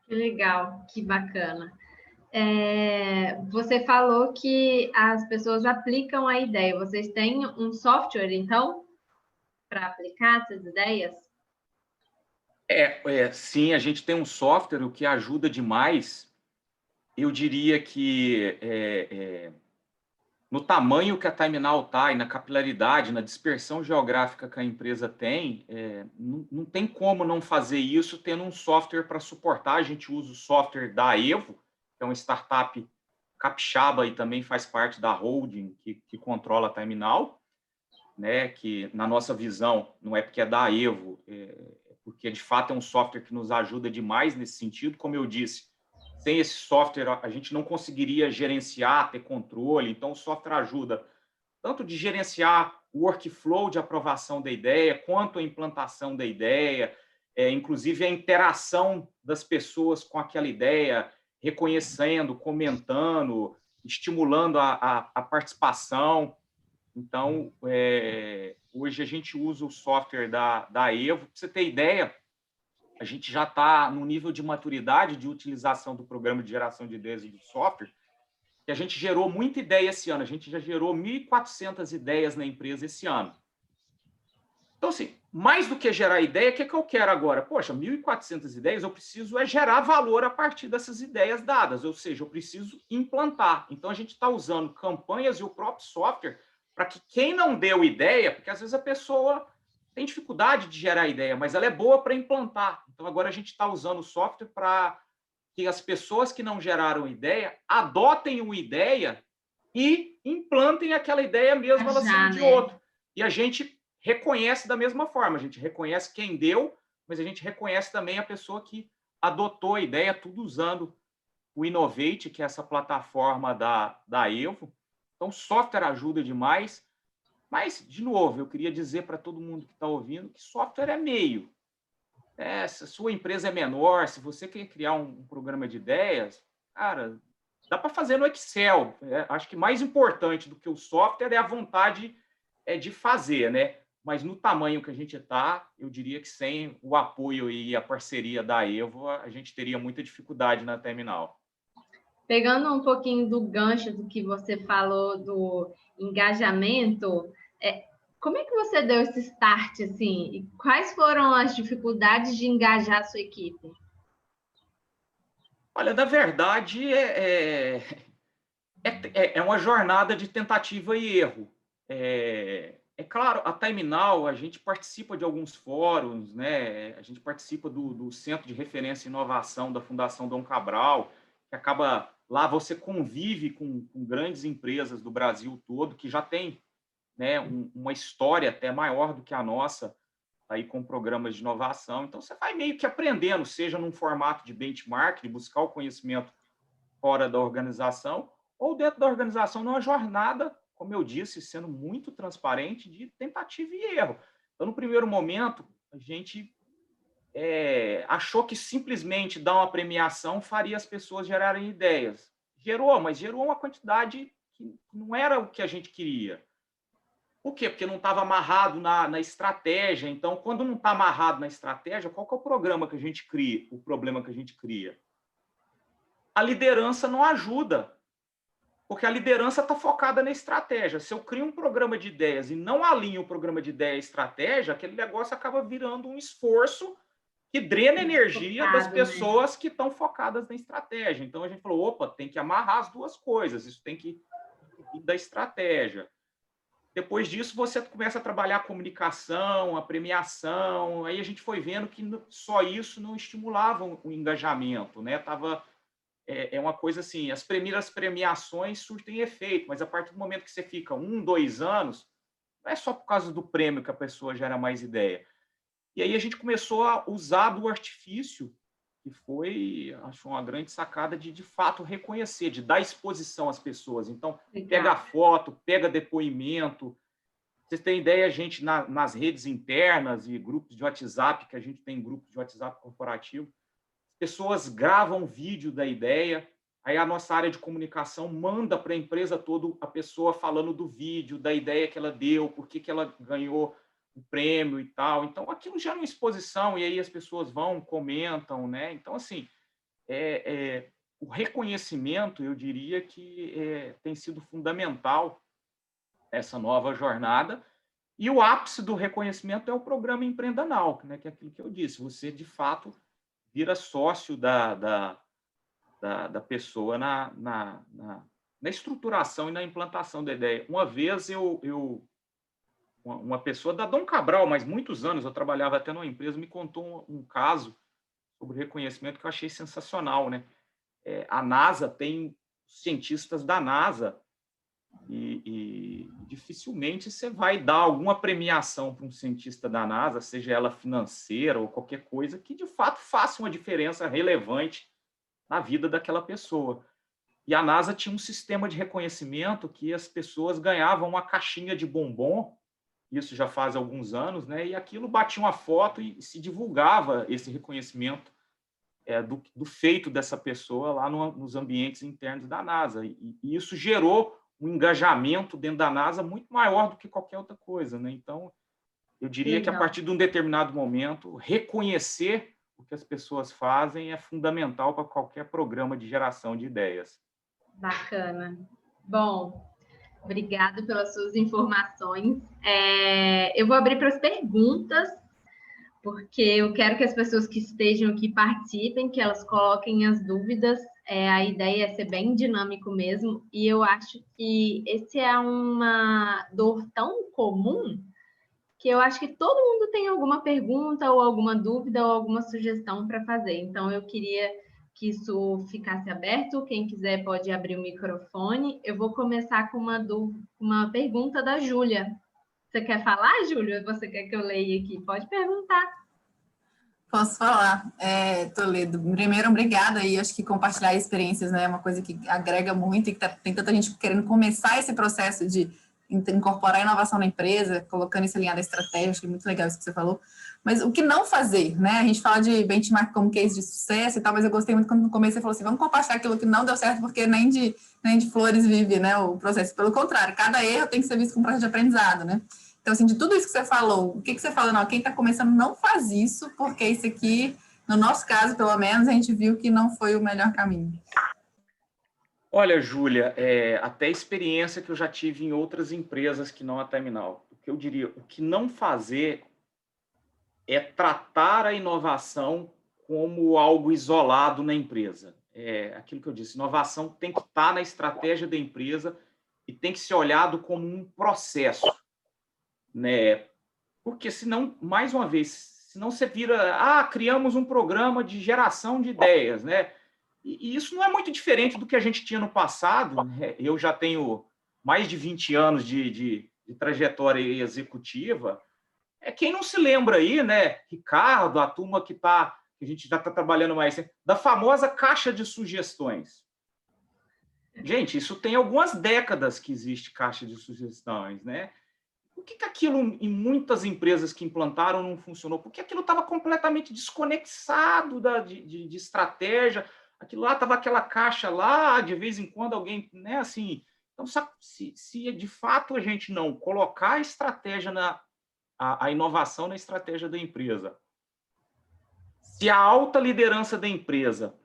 Que legal, que bacana. Você falou que as pessoas aplicam a ideia. Vocês têm um software, então, para aplicar essas ideias? Sim, a gente tem um software, o que ajuda demais. Eu diria que no tamanho que a Terminal está e na capilaridade, na dispersão geográfica que a empresa tem, não tem como não fazer isso tendo um software para suportar. A gente usa o software da Evo, que é uma startup capixaba e também faz parte da holding que controla a Terminal, né? Que, na nossa visão, não é porque é da Evo, porque, de fato, é um software que nos ajuda demais nesse sentido. Como eu disse, sem esse software, a gente não conseguiria gerenciar, ter controle. Então, o software ajuda tanto de gerenciar o workflow de aprovação da ideia, quanto a implantação da ideia, inclusive a interação das pessoas com aquela ideia, reconhecendo, comentando, estimulando a participação. Então, hoje a gente usa o software da Evo. Para você ter ideia, a gente já está no nível de maturidade de utilização do programa de geração de ideias e de software, que a gente gerou muita ideia esse ano. A gente já gerou 1.400 ideias na empresa esse ano. Então, assim, mais do que gerar ideia, o que eu quero agora? Poxa, 1.400 ideias, eu preciso gerar valor a partir dessas ideias dadas, ou seja, eu preciso implantar. Então, a gente está usando campanhas e o próprio software para que quem não deu ideia, porque às vezes a pessoa tem dificuldade de gerar ideia, mas ela é boa para implantar. Então, agora a gente está usando o software para que as pessoas que não geraram ideia adotem uma ideia e implantem aquela ideia mesmo ela sendo de outro. E a gente reconhece da mesma forma. A gente reconhece quem deu, mas a gente reconhece também a pessoa que adotou a ideia, tudo usando o Innovate, que é essa plataforma da Evo. Então, o software ajuda demais. Mas, de novo, eu queria dizer para todo mundo que está ouvindo que software é meio. Se a sua empresa é menor, se você quer criar um programa de ideias, cara, dá para fazer no Excel. Acho que mais importante do que o software é a vontade de fazer, né? Mas no tamanho que a gente está, eu diria que sem o apoio e a parceria da Evo, a gente teria muita dificuldade na Terminal. Pegando um pouquinho do gancho do que você falou do engajamento, como é que você deu esse start, assim? E quais foram as dificuldades de engajar a sua equipe? Olha, na verdade, é uma jornada de tentativa e erro. É claro, a Terminal, a gente participa de alguns fóruns, né? A gente participa do Centro de Referência e Inovação da Fundação Dom Cabral, que acaba... Lá você convive com grandes empresas do Brasil todo, que já tem, né, uma história até maior do que a nossa, aí com programas de inovação. Então, você vai meio que aprendendo, seja num formato de benchmark, de buscar o conhecimento fora da organização, ou dentro da organização, numa jornada, como eu disse, sendo muito transparente, de tentativa e erro. Então, no primeiro momento, a gente achou que simplesmente dar uma premiação faria as pessoas gerarem ideias. Mas gerou uma quantidade que não era o que a gente queria. Por quê? Porque não estava amarrado na estratégia. Então, quando não está amarrado na estratégia, qual que é o programa que a gente cria? O problema que a gente cria? A liderança não ajuda, porque a liderança está focada na estratégia. Se eu crio um programa de ideias e não alinho o programa de ideia à estratégia, aquele negócio acaba virando um esforço que drena a energia das pessoas que estão focadas na estratégia. Então, a gente falou, opa, tem que amarrar as duas coisas, isso tem que ir da estratégia. Depois disso, você começa a trabalhar a comunicação, a premiação, aí a gente foi vendo que só isso não estimulava o engajamento, né? É uma coisa assim, as primeiras premiações surtem efeito, mas a partir do momento que você fica 1, 2 anos, não é só por causa do prêmio que a pessoa gera mais ideia. E aí a gente começou a usar do artifício, que foi, acho, uma grande sacada de fato, reconhecer, de dar exposição às pessoas. Então, pega foto, pega depoimento. Vocês têm ideia, a gente, nas redes internas e grupos de WhatsApp, que a gente tem grupos de WhatsApp corporativo, pessoas gravam vídeo da ideia, aí a nossa área de comunicação manda para a empresa toda a pessoa falando do vídeo, da ideia que ela deu, por que ela ganhou o prêmio e tal. Então, aquilo gera uma exposição, e aí as pessoas vão, comentam, né? Então, assim, o reconhecimento, eu diria que tem sido fundamental essa nova jornada, e o ápice do reconhecimento é o programa Empreenda Now, né? Que é aquilo que eu disse, você, de fato, vira sócio da pessoa na estruturação e na implantação da ideia. Uma vez uma pessoa da Dom Cabral, mas muitos anos, eu trabalhava até numa empresa, me contou um caso sobre reconhecimento que eu achei sensacional, né? A NASA tem cientistas da NASA e dificilmente você vai dar alguma premiação para um cientista da NASA, seja ela financeira ou qualquer coisa, que de fato faça uma diferença relevante na vida daquela pessoa. E a NASA tinha um sistema de reconhecimento que as pessoas ganhavam uma caixinha de bombom, isso já faz alguns anos, né? E aquilo batia uma foto e se divulgava esse reconhecimento do feito dessa pessoa lá nos ambientes internos da NASA. E isso gerou um engajamento dentro da NASA muito maior do que qualquer outra coisa, né? Então, eu diria que a partir de um determinado momento, reconhecer o que as pessoas fazem é fundamental para qualquer programa de geração de ideias. Bacana. Bom, obrigado pelas suas informações. Eu vou abrir para as perguntas, porque eu quero que as pessoas que estejam aqui participem, que elas coloquem as dúvidas. A ideia é ser bem dinâmico mesmo, e eu acho que esse é uma dor tão comum que eu acho que todo mundo tem alguma pergunta ou alguma dúvida ou alguma sugestão para fazer. Então, eu queria que isso ficasse aberto. Quem quiser pode abrir o microfone. Eu vou começar com uma pergunta da Júlia. Você quer falar, Júlia? Você quer que eu leia aqui? Pode perguntar. Posso falar, Toledo. Primeiro, obrigada, e acho que compartilhar experiências, né, é uma coisa que agrega muito, e que tem tanta gente querendo começar esse processo de incorporar a inovação na empresa, colocando isso alinhado à estratégia. Acho que é muito legal isso que você falou. Mas o que não fazer, né? A gente fala de benchmark como case de sucesso e tal, mas eu gostei muito quando no começo você falou assim, vamos compartilhar aquilo que não deu certo, porque nem de flores vive, né, o processo. Pelo contrário, cada erro tem que ser visto como um processo de aprendizado, né? Então, assim, de tudo isso que você falou, o que você fala? Não, quem está começando não faz isso, porque isso aqui, no nosso caso, pelo menos, a gente viu que não foi o melhor caminho. Olha, Júlia, até a experiência que eu já tive em outras empresas que não a Terminal, o que eu diria, o que não fazer é tratar a inovação como algo isolado na empresa. Aquilo que eu disse, inovação tem que estar na estratégia da empresa e tem que ser olhado como um processo, né? Porque senão, mais uma vez, senão você vira, criamos um programa de geração de ideias, né? E isso não é muito diferente do que a gente tinha no passado, né? Eu já tenho mais de 20 anos de trajetória executiva. Quem não se lembra aí, né, Ricardo, a turma que a gente já está trabalhando mais, da famosa caixa de sugestões. Gente, isso tem algumas décadas que existe caixa de sugestões, né? Por que aquilo, em muitas empresas que implantaram, não funcionou? Porque aquilo estava completamente desconexado de estratégia. Aquilo lá estava aquela caixa lá, de vez em quando alguém, né, assim. Então, se de fato a gente não colocar a estratégia a inovação na estratégia da empresa, se a alta liderança da empresa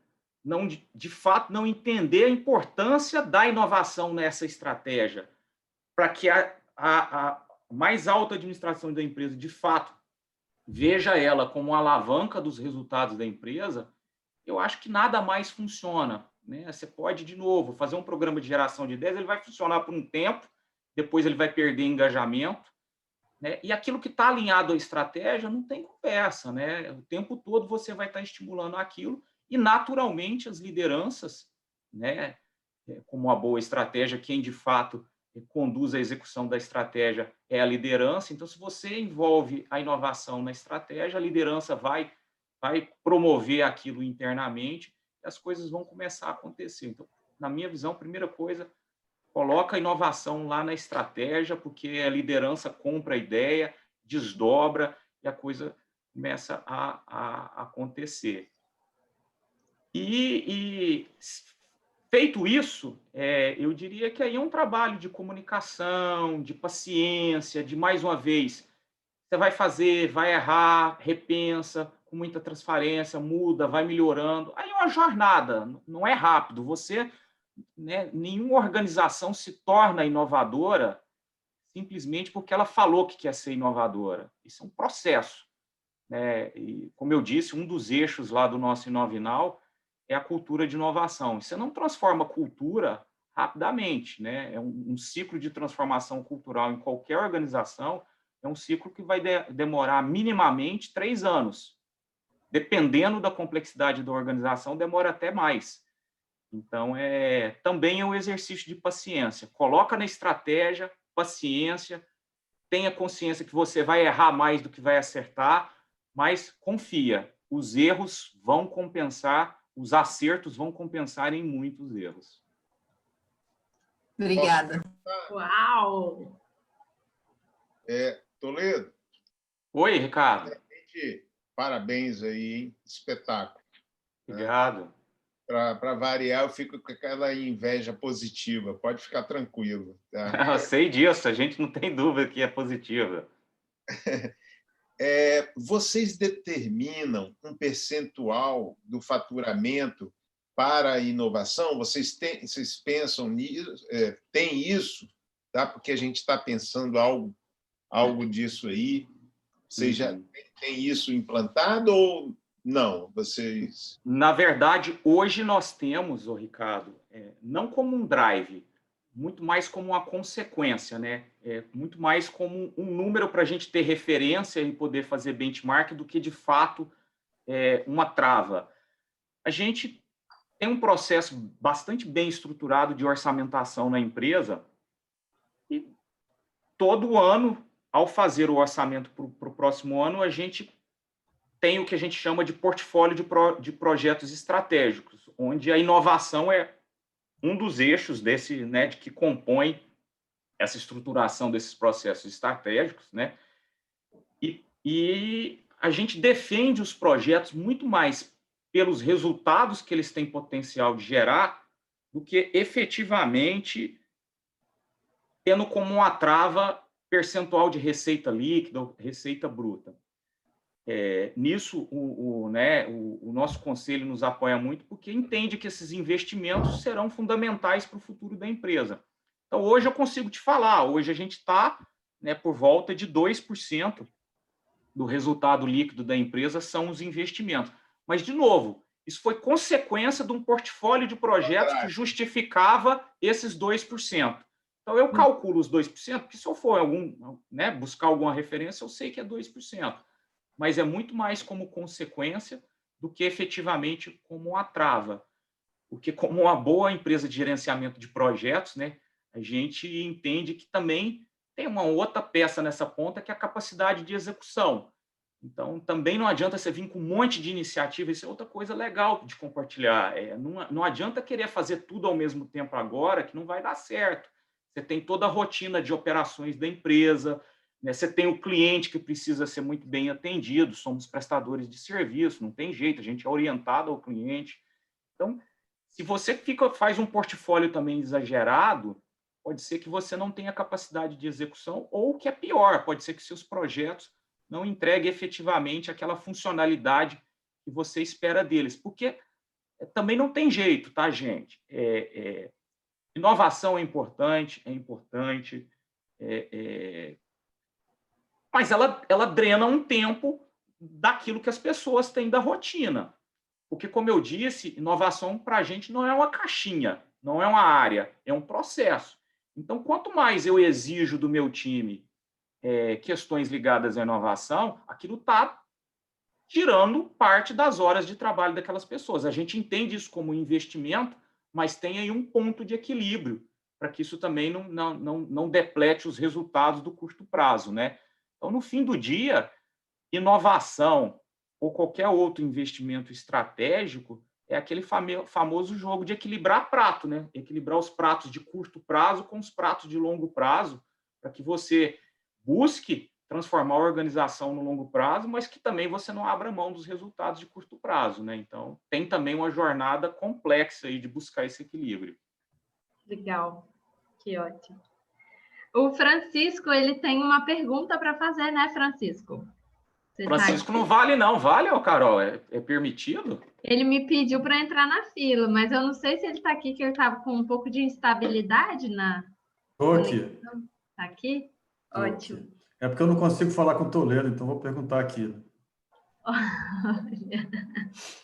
não, de fato, não entender a importância da inovação nessa estratégia, para que a mais alta administração da empresa, de fato, veja ela como uma alavanca dos resultados da empresa, eu acho que nada mais funciona, né? Você pode, de novo, fazer um programa de geração de ideias, ele vai funcionar por um tempo, depois ele vai perder engajamento, né? E aquilo que está alinhado à estratégia não tem conversa, né? O tempo todo você vai estar estimulando aquilo e, naturalmente, as lideranças, né, como uma boa estratégia, quem, de fato, conduz a execução da estratégia é a liderança. Então, se você envolve a inovação na estratégia, a liderança vai promover aquilo internamente e as coisas vão começar a acontecer. Então, na minha visão, a primeira coisa, coloca a inovação lá na estratégia, porque a liderança compra a ideia, desdobra e a coisa começa a acontecer. E feito isso, eu diria que aí é um trabalho de comunicação, de paciência, de, mais uma vez, você vai fazer, vai errar, repensa, com muita transparência, muda, vai melhorando. Aí é uma jornada, não é rápido. Você, né, nenhuma organização se torna inovadora simplesmente porque ela falou que quer ser inovadora. Isso é um processo, né? E, como eu disse, um dos eixos lá do nosso Inovinal é a cultura de inovação. Você não transforma cultura rapidamente, né? É um ciclo de transformação cultural em qualquer organização, é um ciclo que vai demorar minimamente 3 anos. Dependendo da complexidade da organização, demora até mais. Então, também é um exercício de paciência. Coloca na estratégia, paciência, tenha consciência que você vai errar mais do que vai acertar, mas confia, os erros vão compensar, os acertos vão compensar em muitos erros. Obrigada. Uau! Toledo. Oi, Ricardo. Parabéns aí, hein? Espetáculo. Obrigado. Para variar, eu fico com aquela inveja positiva. Pode ficar tranquilo. Tá? Eu sei disso, a gente não tem dúvida que é positiva. Vocês determinam um percentual do faturamento para a inovação? Vocês pensam nisso? Tem isso? Tá? Porque a gente está pensando algo disso aí. Vocês já têm isso implantado ou não? Vocês... Na verdade, hoje nós temos, Ricardo, não como um drive, muito mais como uma consequência, né? Muito mais como um número para a gente ter referência e poder fazer benchmark do que, de fato, uma trava. A gente tem um processo bastante bem estruturado de orçamentação na empresa e todo ano, ao fazer o orçamento para o próximo ano, a gente tem o que a gente chama de portfólio de projetos estratégicos, onde a inovação é um dos eixos desse, né, que compõe essa estruturação desses processos estratégicos, né? E a gente defende os projetos muito mais pelos resultados que eles têm potencial de gerar do que efetivamente tendo como uma trava percentual de receita líquida ou receita bruta. Nisso, o nosso conselho nos apoia muito porque entende que esses investimentos serão fundamentais para o futuro da empresa. Então, hoje eu consigo te falar, hoje a gente está, né, por volta de 2% do resultado líquido da empresa são os investimentos. Mas, de novo, isso foi consequência de um portfólio de projetos que justificava esses 2%. Então, eu calculo os 2%, porque se eu for buscar alguma referência, eu sei que é 2%. Mas é muito mais como consequência do que efetivamente como uma trava. porque como uma boa empresa de gerenciamento de projetos, né, a gente entende que também tem uma outra peça nessa ponta, que é a capacidade de execução. Então, também não adianta você vir com um monte de iniciativa, isso é outra coisa legal de compartilhar. Não adianta querer fazer tudo ao mesmo tempo agora, que não vai dar certo. Você tem toda a rotina de operações da empresa, né? Você tem o cliente que precisa ser muito bem atendido, somos prestadores de serviço, não tem jeito, a gente é orientado ao cliente. Então, se você faz um portfólio também exagerado, pode ser que você não tenha capacidade de execução, ou o que é pior, pode ser que seus projetos não entreguem efetivamente aquela funcionalidade que você espera deles, porque também não tem jeito, tá, gente? Inovação é importante, mas ela drena um tempo daquilo que as pessoas têm da rotina. Porque, como eu disse, inovação para a gente não é uma caixinha, não é uma área, é um processo. Então, quanto mais eu exijo do meu time questões ligadas à inovação, aquilo está tirando parte das horas de trabalho daquelas pessoas. A gente entende isso como investimento, mas tem aí um ponto de equilíbrio para que isso também não deplete os resultados do curto prazo, né? Então, no fim do dia, inovação ou qualquer outro investimento estratégico é aquele famoso jogo de equilibrar prato, né? Equilibrar os pratos de curto prazo com os pratos de longo prazo, para que você busque transformar a organização no longo prazo, mas que também você não abra mão dos resultados de curto prazo, né? Então, tem também uma jornada complexa aí de buscar esse equilíbrio. Legal, que ótimo. O Francisco, ele tem uma pergunta para fazer, né, Francisco? Francisco não vale, não. Vale, Carol? É permitido? Ele me pediu para entrar na fila, mas eu não sei se ele está aqui, que ele estava com um pouco de instabilidade na... Estou aqui. Está aqui? Tô Ótimo. aqui. É porque eu não consigo falar com o Toledo, então vou perguntar aqui.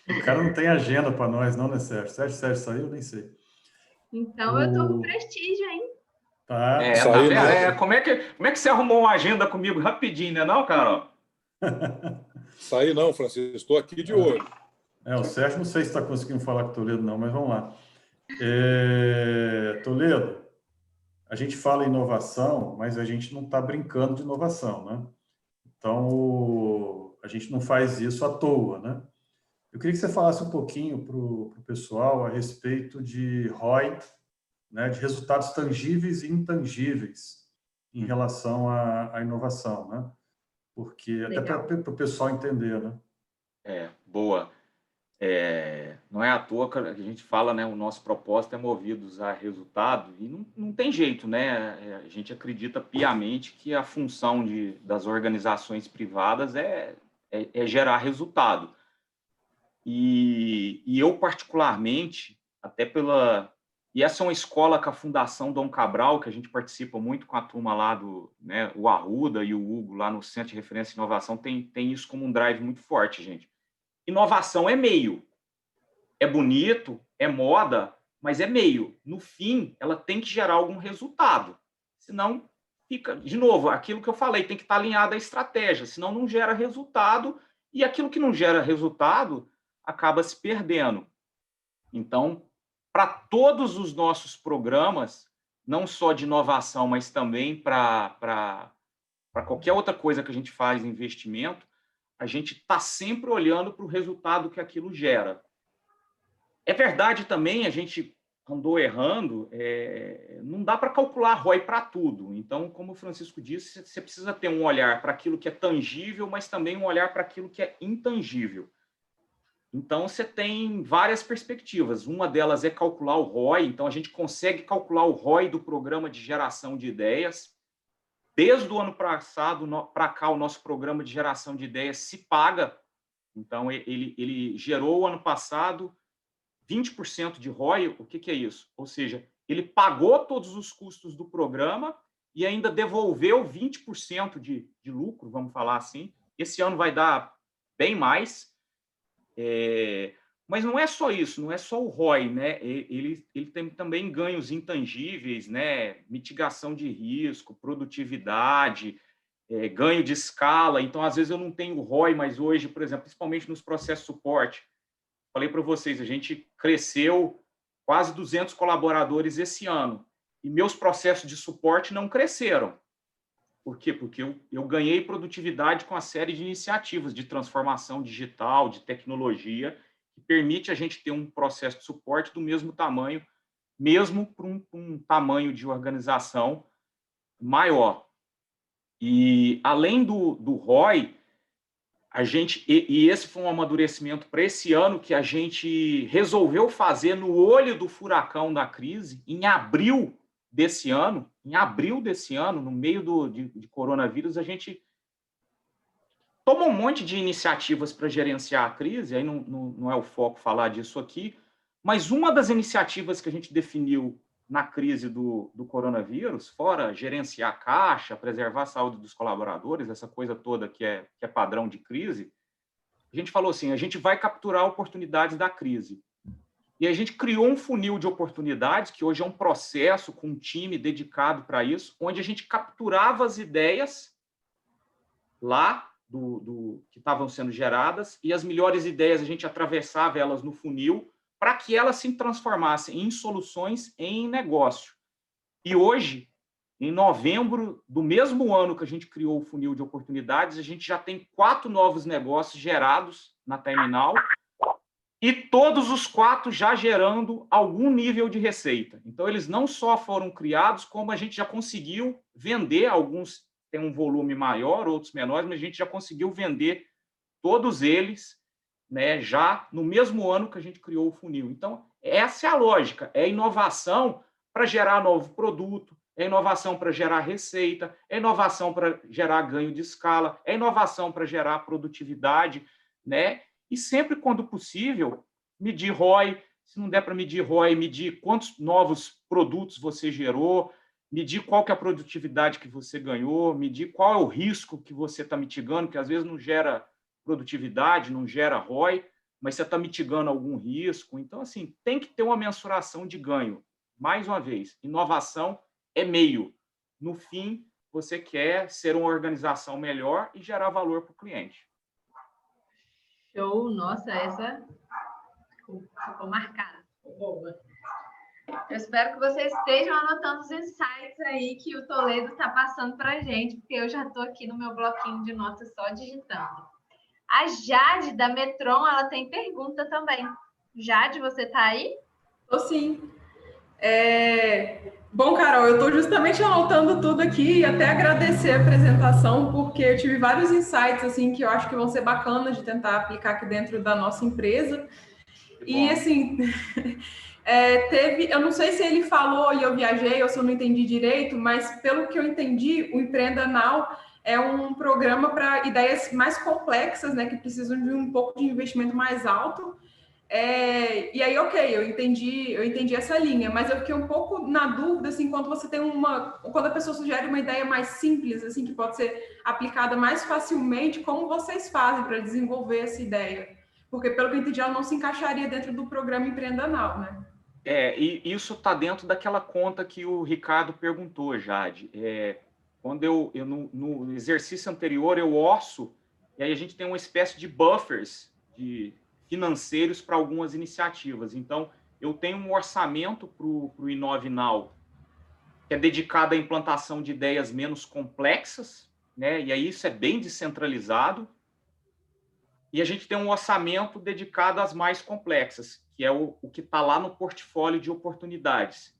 O cara não tem agenda para nós, não, né, Sérgio? Sérgio saiu? Nem sei. Então, eu estou com prestígio, hein? Tá. Tá vendo? Como é que você arrumou uma agenda comigo rapidinho, né, não, Carol? Saí não, Francisco. Estou aqui de olho. O Sérgio não sei se está conseguindo falar com o Toledo, não, mas vamos lá. Toledo, a gente fala em inovação, mas a gente não está brincando de inovação, né? Então, a gente não faz isso à toa, né? Eu queria que você falasse um pouquinho para o pessoal a respeito de ROI, né, de resultados tangíveis e intangíveis em relação à inovação, né? Porque Legal. Até para o pessoal entender, né? Boa. Não é à toa que a gente fala, né? O nosso propósito é movidos a resultado e não tem jeito, né? A gente acredita piamente que a função das organizações privadas é gerar resultado. E eu, particularmente, até e essa é uma escola que a Fundação Dom Cabral, que a gente participa muito com a turma lá o Arruda e o Hugo, lá no Centro de Referência e Inovação, tem isso como um drive muito forte, gente. Inovação é meio. É bonito, é moda, mas é meio. No fim, ela tem que gerar algum resultado. Senão, fica... De novo, aquilo que eu falei, tem que estar alinhado à estratégia, senão não gera resultado, e aquilo que não gera resultado acaba se perdendo. Então, para todos os nossos programas, não só de inovação, mas também para qualquer outra coisa que a gente faz em investimento, a gente está sempre olhando para o resultado que aquilo gera. É verdade também, a gente andou errando, não dá para calcular ROI para tudo. Então, como o Francisco disse, você precisa ter um olhar para aquilo que é tangível, mas também um olhar para aquilo que é intangível. Então, você tem várias perspectivas. Uma delas é calcular o ROI. Então, a gente consegue calcular o ROI do programa de geração de ideias. Desde o ano passado para cá, o nosso programa de geração de ideias se paga. Então, ele gerou, o ano passado, 20% de ROI. O que é isso? Ou seja, ele pagou todos os custos do programa e ainda devolveu 20% de lucro, vamos falar assim. Esse ano vai dar bem mais. Mas não é só isso, não é só o ROI, né? Ele tem também ganhos intangíveis, né? Mitigação de risco, produtividade, ganho de escala. Então, às vezes, eu não tenho ROI, mas hoje, por exemplo, principalmente nos processos de suporte, falei para vocês, a gente cresceu quase 200 colaboradores esse ano. E meus processos de suporte não cresceram. Por quê? Porque eu ganhei produtividade com a série de iniciativas de transformação digital, de tecnologia, que permite a gente ter um processo de suporte do mesmo tamanho, mesmo para um tamanho de organização maior. E, além do ROI, a gente, e esse foi um amadurecimento para esse ano que a gente resolveu fazer no olho do furacão da crise, em abril desse ano, no meio de coronavírus, a gente tomou um monte de iniciativas para gerenciar a crise, aí não é o foco falar disso aqui, mas uma das iniciativas que a gente definiu na crise do coronavírus, fora gerenciar a caixa, preservar a saúde dos colaboradores, essa coisa toda que é padrão de crise, a gente falou assim, a gente vai capturar oportunidades da crise. E a gente criou um funil de oportunidades, que hoje é um processo com um time dedicado para isso, onde a gente capturava as ideias lá que estavam sendo geradas, e as melhores ideias a gente atravessava elas no funil, para que elas se transformassem em soluções em negócio. E hoje, em novembro do mesmo ano que a gente criou o funil de oportunidades, a gente já tem 4 novos negócios gerados na Terminal, e todos os 4 já gerando algum nível de receita. Então, eles não só foram criados, como a gente já conseguiu vender, alguns têm um volume maior, outros menores, mas a gente já conseguiu vender todos eles, né, já no mesmo ano que a gente criou o funil. Então, essa é a lógica, é inovação para gerar novo produto, é inovação para gerar receita, é inovação para gerar ganho de escala, é inovação para gerar produtividade, né? E sempre, quando possível, medir ROI. Se não der para medir ROI, medir quantos novos produtos você gerou, medir qual que é a produtividade que você ganhou, medir qual é o risco que você está mitigando, que às vezes não gera produtividade, não gera ROI, mas você está mitigando algum risco. Então, assim, tem que ter uma mensuração de ganho. Mais uma vez, inovação é meio. No fim, você quer ser uma organização melhor e gerar valor para o cliente. Show! Nossa, essa ficou marcada. Boa. Eu espero que vocês estejam anotando os insights aí que o Toledo está passando para a gente, porque eu já estou aqui no meu bloquinho de notas só digitando. A Jade, da Metron, ela tem pergunta também. Jade, você está aí? Estou sim. Bom, Carol, eu estou justamente anotando tudo aqui e até agradecer a apresentação, porque eu tive vários insights assim, que eu acho que vão ser bacanas de tentar aplicar aqui dentro da nossa empresa. E, assim, eu não sei se ele falou e eu viajei ou se eu não entendi direito, mas pelo que eu entendi, o Empreenda Now é um programa para ideias mais complexas, né, que precisam de um pouco de investimento mais alto. E aí, ok, eu entendi essa linha, mas eu fiquei um pouco na dúvida, assim, quando a pessoa sugere uma ideia mais simples, assim, que pode ser aplicada mais facilmente, como vocês fazem para desenvolver essa ideia? Porque, pelo que eu entendi, ela não se encaixaria dentro do programa Empreenda Now, né? E isso está dentro daquela conta que o Ricardo perguntou, Jade. Quando no exercício anterior, eu orço, e aí a gente tem uma espécie de buffers financeiros para algumas iniciativas. Então, eu tenho um orçamento para o Inove Now, que é dedicado à implantação de ideias menos complexas, né? E aí isso é bem descentralizado. E a gente tem um orçamento dedicado às mais complexas, que é o que está lá no portfólio de oportunidades.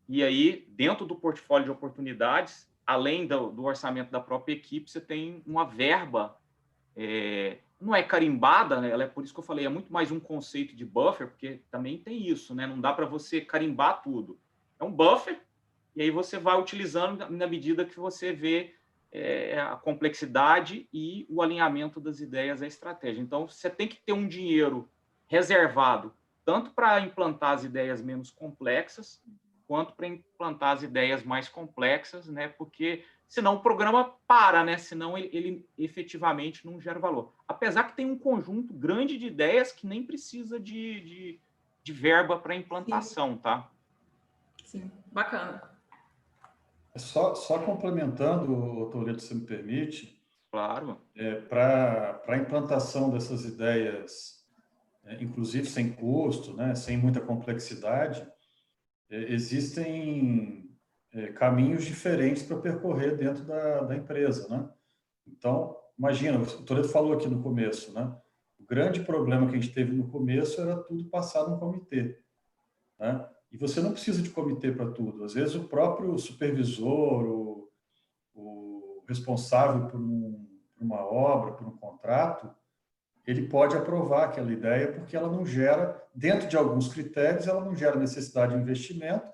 E aí, dentro do portfólio de oportunidades, além do orçamento da própria equipe, você tem uma verba, não é carimbada, né? Ela é por isso que eu falei, é muito mais um conceito de buffer, porque também tem isso, né? Não dá para você carimbar tudo. É um buffer, e aí você vai utilizando na medida que você vê a complexidade e o alinhamento das ideias à estratégia. Então, você tem que ter um dinheiro reservado, tanto para implantar as ideias menos complexas, quanto para implantar as ideias mais complexas, né? Porque senão o programa para, né? Senão ele efetivamente não gera valor. Apesar que tem um conjunto grande de ideias que nem precisa de verba para implantação, tá? Sim, bacana. Só complementando, Toledo, se me permite. Claro. Para a implantação dessas ideias inclusive sem custo, né, sem muita complexidade, existem caminhos diferentes para percorrer dentro da empresa, né? Então, imagina, o Toledo falou aqui no começo, né? O grande problema que a gente teve no começo era tudo passar num comitê, né? E você não precisa de comitê para tudo. Às vezes o próprio supervisor, o responsável por uma obra, por um contrato, ele pode aprovar aquela ideia porque ela não gera, dentro de alguns critérios, ela não gera necessidade de investimento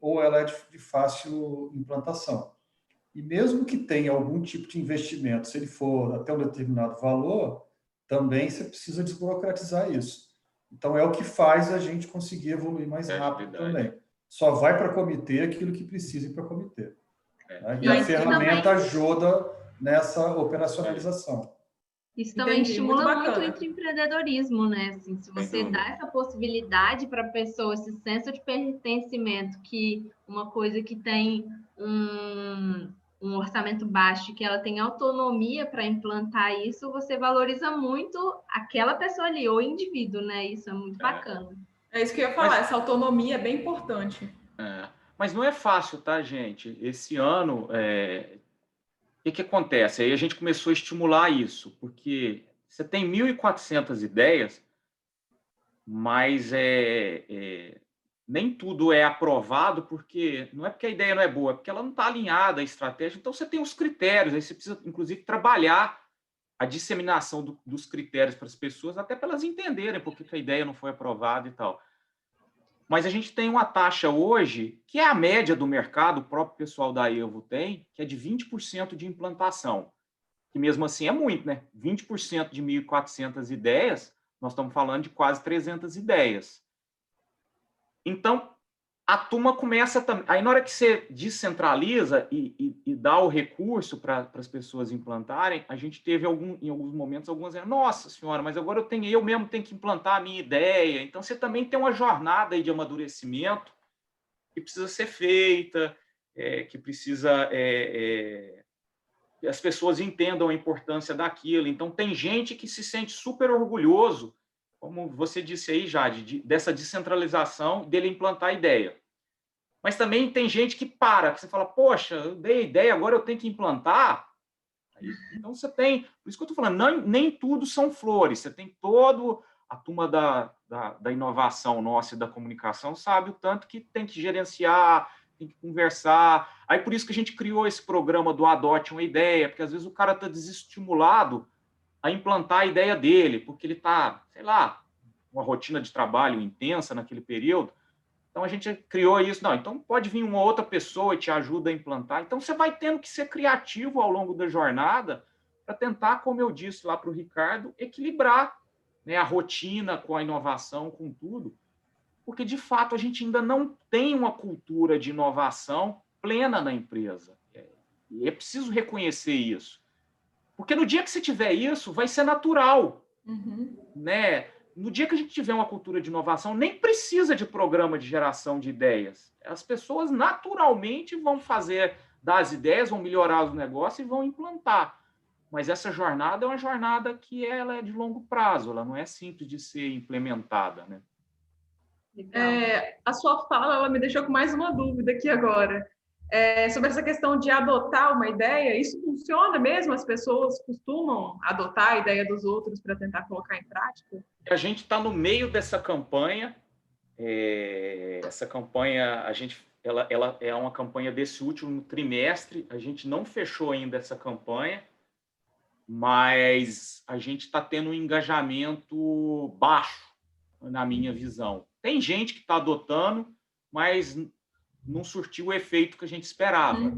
ou ela é de fácil implantação. E mesmo que tenha algum tipo de investimento, se ele for até um determinado valor, também você precisa desburocratizar isso. Então, é o que faz a gente conseguir evoluir mais rápido também. Só vai para comitê aquilo que precisa ir para comitê. Né? E a ferramenta ajuda nessa operacionalização. Isso também estimula muito o empreendedorismo, né? Assim, se você dá essa possibilidade para a pessoa, esse senso de pertencimento, que uma coisa que tem um orçamento baixo, que ela tem autonomia para implantar isso, você valoriza muito aquela pessoa ali, ou indivíduo, né? Isso é muito bacana. É isso que eu ia falar, essa autonomia é bem importante. Mas não é fácil, tá, gente? Esse ano... O que acontece? Aí a gente começou a estimular isso, porque você tem 1.400 ideias, mas nem tudo é aprovado, porque não é porque a ideia não é boa, é porque ela não está alinhada à estratégia. Então, você tem os critérios, aí você precisa, inclusive, trabalhar a disseminação dos critérios para as pessoas, até para elas entenderem por que a ideia não foi aprovada e tal. Mas a gente tem uma taxa hoje, que é a média do mercado, o próprio pessoal da EVO tem, que é de 20% de implantação. Que mesmo assim é muito, né? 20% de 1.400 ideias, nós estamos falando de quase 300 ideias. Então, a turma começa também... Aí, na hora que você descentraliza e dá o recurso para as pessoas implantarem, a gente teve, em alguns momentos, algumas... Nossa senhora, mas agora eu mesmo tenho que implantar a minha ideia. Então, você também tem uma jornada aí de amadurecimento que precisa ser feita, que precisa... que as pessoas entendam a importância daquilo. Então, tem gente que se sente super orgulhoso, como você disse aí, Jade, dessa descentralização, dele implantar a ideia. Mas também tem gente que que você fala, poxa, eu dei a ideia, agora eu tenho que implantar. Então, você tem... Por isso que eu estou falando, nem tudo são flores. Você tem a turma da inovação nossa e da comunicação sabe o tanto que tem que gerenciar, tem que conversar. Aí, por isso que a gente criou esse programa do Adote uma Ideia, porque às vezes o cara está desestimulado a implantar a ideia dele, porque ele está, sei lá, uma rotina de trabalho intensa naquele período. Então, a gente criou isso. Não, então pode vir uma outra pessoa e te ajuda a implantar. Então, você vai tendo que ser criativo ao longo da jornada para tentar, como eu disse lá para o Ricardo, equilibrar, né, a rotina com a inovação, com tudo. Porque, de fato, a gente ainda não tem uma cultura de inovação plena na empresa. E é preciso reconhecer isso. Porque no dia que você tiver isso, vai ser natural. Né? No dia que a gente tiver uma cultura de inovação, nem precisa de programa de geração de ideias. As pessoas naturalmente vão fazer das ideias, vão melhorar os negócios e vão implantar. Mas essa jornada é uma jornada que ela é de longo prazo, ela não é simples de ser implementada, né? A sua fala ela me deixou com mais uma dúvida aqui agora. Sobre essa questão de adotar uma ideia, isso funciona mesmo? As pessoas costumam adotar a ideia dos outros para tentar colocar em prática? A gente está no meio dessa campanha. Essa campanha, ela é uma campanha desse último trimestre. A gente não fechou ainda essa campanha, mas a gente está tendo um engajamento baixo, na minha visão. Tem gente que está adotando, mas não surtiu o efeito que a gente esperava.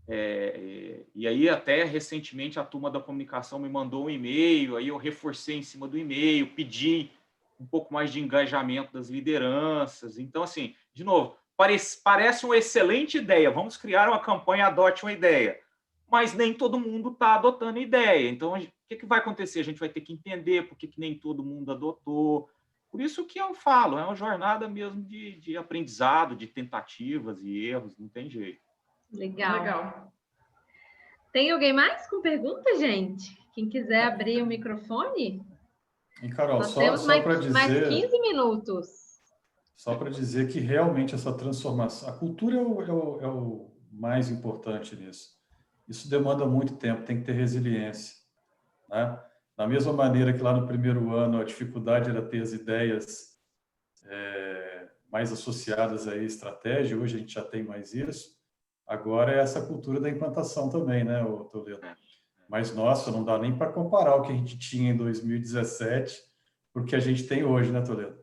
E aí, até recentemente, a turma da comunicação me mandou um e-mail, aí eu reforcei em cima do e-mail, pedi um pouco mais de engajamento das lideranças. Então, assim, de novo, parece uma excelente ideia, vamos criar uma campanha Adote uma Ideia, mas nem todo mundo está adotando a ideia. Então, o que vai acontecer? A gente vai ter que entender por que nem todo mundo adotou. Por isso que eu falo, é uma jornada mesmo de aprendizado, de tentativas e erros, não tem jeito. Legal. Tem alguém mais com pergunta, gente? Quem quiser abrir o microfone? E, Carol, Nós só temos para mais dizer, 15 minutos. só para dizer que realmente essa transformação, a cultura é o mais importante nisso. Isso demanda muito tempo, tem que ter resiliência, né? Da mesma maneira que lá no primeiro ano a dificuldade era ter as ideias mais associadas à estratégia, hoje a gente já tem mais isso. Agora é essa cultura da implantação também, né, Toledo? Mas, nossa, não dá nem para comparar o que a gente tinha em 2017 com o que a gente tem hoje, né, Toledo?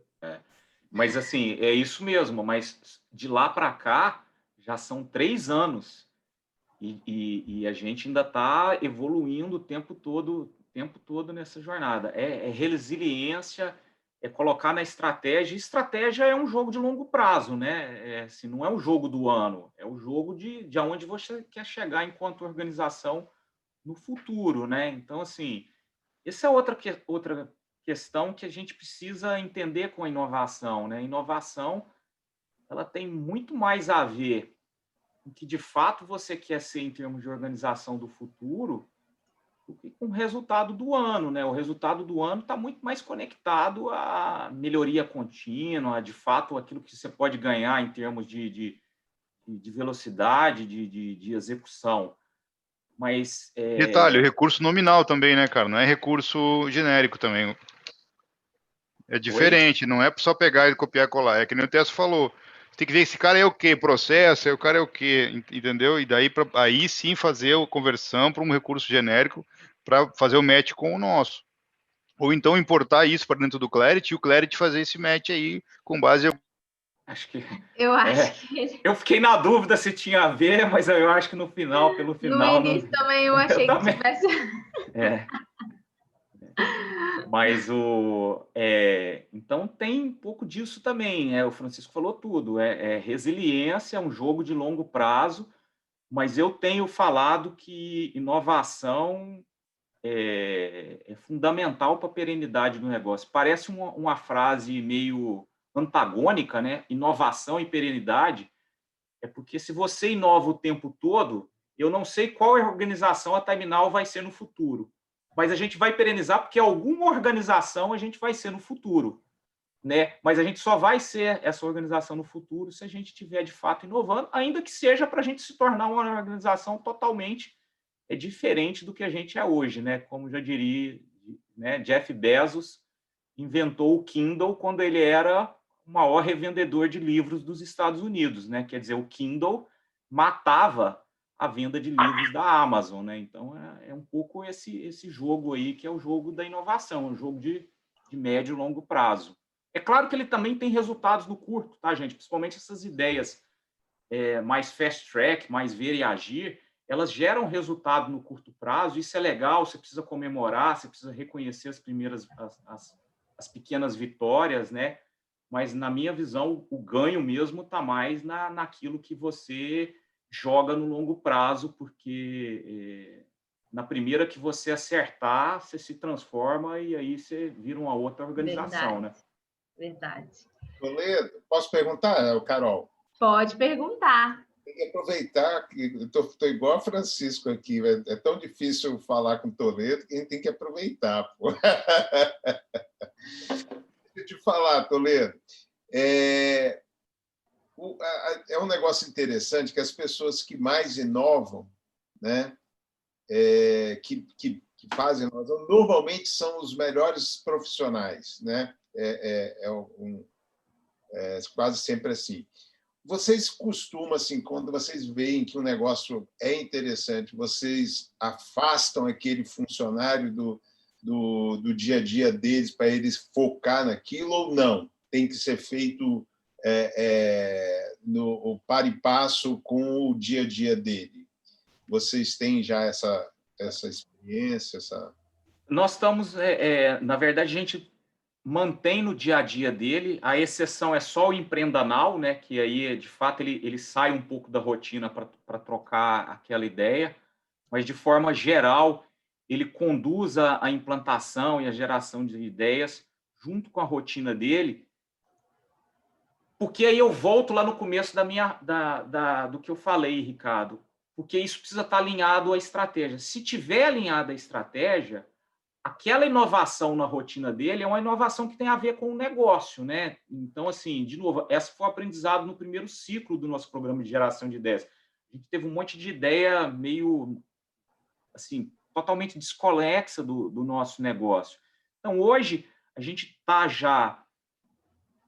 Mas, assim, é isso mesmo. Mas de lá para cá, já são 3 anos. E a gente ainda está evoluindo o tempo todo nessa jornada. É resiliência, é colocar na estratégia. E estratégia é um jogo de longo prazo, né? Assim, não é um jogo do ano, é o jogo de onde você quer chegar enquanto organização no futuro, né? Então, assim, essa é outra questão que a gente precisa entender com a inovação, né? A inovação, ela tem muito mais a ver com o que de fato você quer ser em termos de organização do futuro do que com o resultado do ano, né? O resultado do ano está muito mais conectado à melhoria contínua, de fato, aquilo que você pode ganhar em termos de velocidade, de execução. Mas Detalhe, o recurso nominal também, né, cara? Não é recurso genérico também. É diferente, não é só pegar e copiar e colar. É que nem o Tesso falou. Tem que ver esse cara é o quê? Processo, o cara é o quê? Entendeu? E daí, aí sim, fazer a conversão para um recurso genérico para fazer o match com o nosso. Ou então importar isso para dentro do Clarity e o Clarity fazer esse match aí com base... Eu fiquei na dúvida se tinha a ver, mas eu acho que pelo final... No início também eu achei que tivesse... Mas então tem um pouco disso também. O Francisco falou tudo. Resiliência, é um jogo de longo prazo, mas eu tenho falado que inovação é fundamental para a perenidade do negócio. Parece uma frase meio antagônica, né? Inovação e perenidade. É porque se você inova o tempo todo, eu não sei qual organização a TimeNow vai ser no futuro. Mas a gente vai perenizar porque alguma organização a gente vai ser no futuro, né? Mas a gente só vai ser essa organização no futuro se a gente estiver, de fato, inovando, ainda que seja para a gente se tornar uma organização totalmente diferente do que a gente é hoje, né? Como já diria, né, Jeff Bezos inventou o Kindle quando ele era o maior revendedor de livros dos Estados Unidos, né? Quer dizer, o Kindle matava a venda de livros da Amazon, né? Então, é um pouco esse jogo aí, que é o jogo da inovação, um jogo de médio e longo prazo. É claro que ele também tem resultados no curto, tá, gente? Principalmente essas ideias mais fast track, mais ver e agir, elas geram resultado no curto prazo, isso é legal, você precisa comemorar, você precisa reconhecer as pequenas vitórias, né? Mas, na minha visão, o ganho mesmo está mais naquilo que você joga no longo prazo, porque na primeira que você acertar, você se transforma e aí você vira uma outra organização, né? Verdade. Toledo, posso perguntar, Carol? Pode perguntar. Tem que aproveitar, que eu estou igual a Francisco aqui, é tão difícil falar com Toledo que a gente tem que aproveitar. Pô. Deixa eu te falar, Toledo. É um negócio interessante que as pessoas que mais inovam, né, que fazem inovação, normalmente são os melhores profissionais, né? Quase sempre assim. Vocês costumam, assim, quando vocês veem que um negócio é interessante, vocês afastam aquele funcionário do dia a dia deles para eles focar naquilo ou não? Tem que ser feito no par e passo com o dia a dia dele. Vocês têm já essa experiência? Nós estamos, na verdade, a gente mantém no dia a dia dele, a exceção é só o Empreendanal, né, que aí, de fato, ele sai um pouco da rotina para trocar aquela ideia, mas, de forma geral, ele conduz a implantação e a geração de ideias junto com a rotina dele, porque aí eu volto lá no começo do que eu falei, Ricardo, porque isso precisa estar alinhado à estratégia. Se tiver alinhado à estratégia, aquela inovação na rotina dele é uma inovação que tem a ver com o negócio, né? Então, assim, de novo, essa foi o aprendizado no primeiro ciclo do nosso programa de geração de ideias. A gente teve um monte de ideia meio, assim, totalmente desconexa do nosso negócio. Então, hoje, a gente está já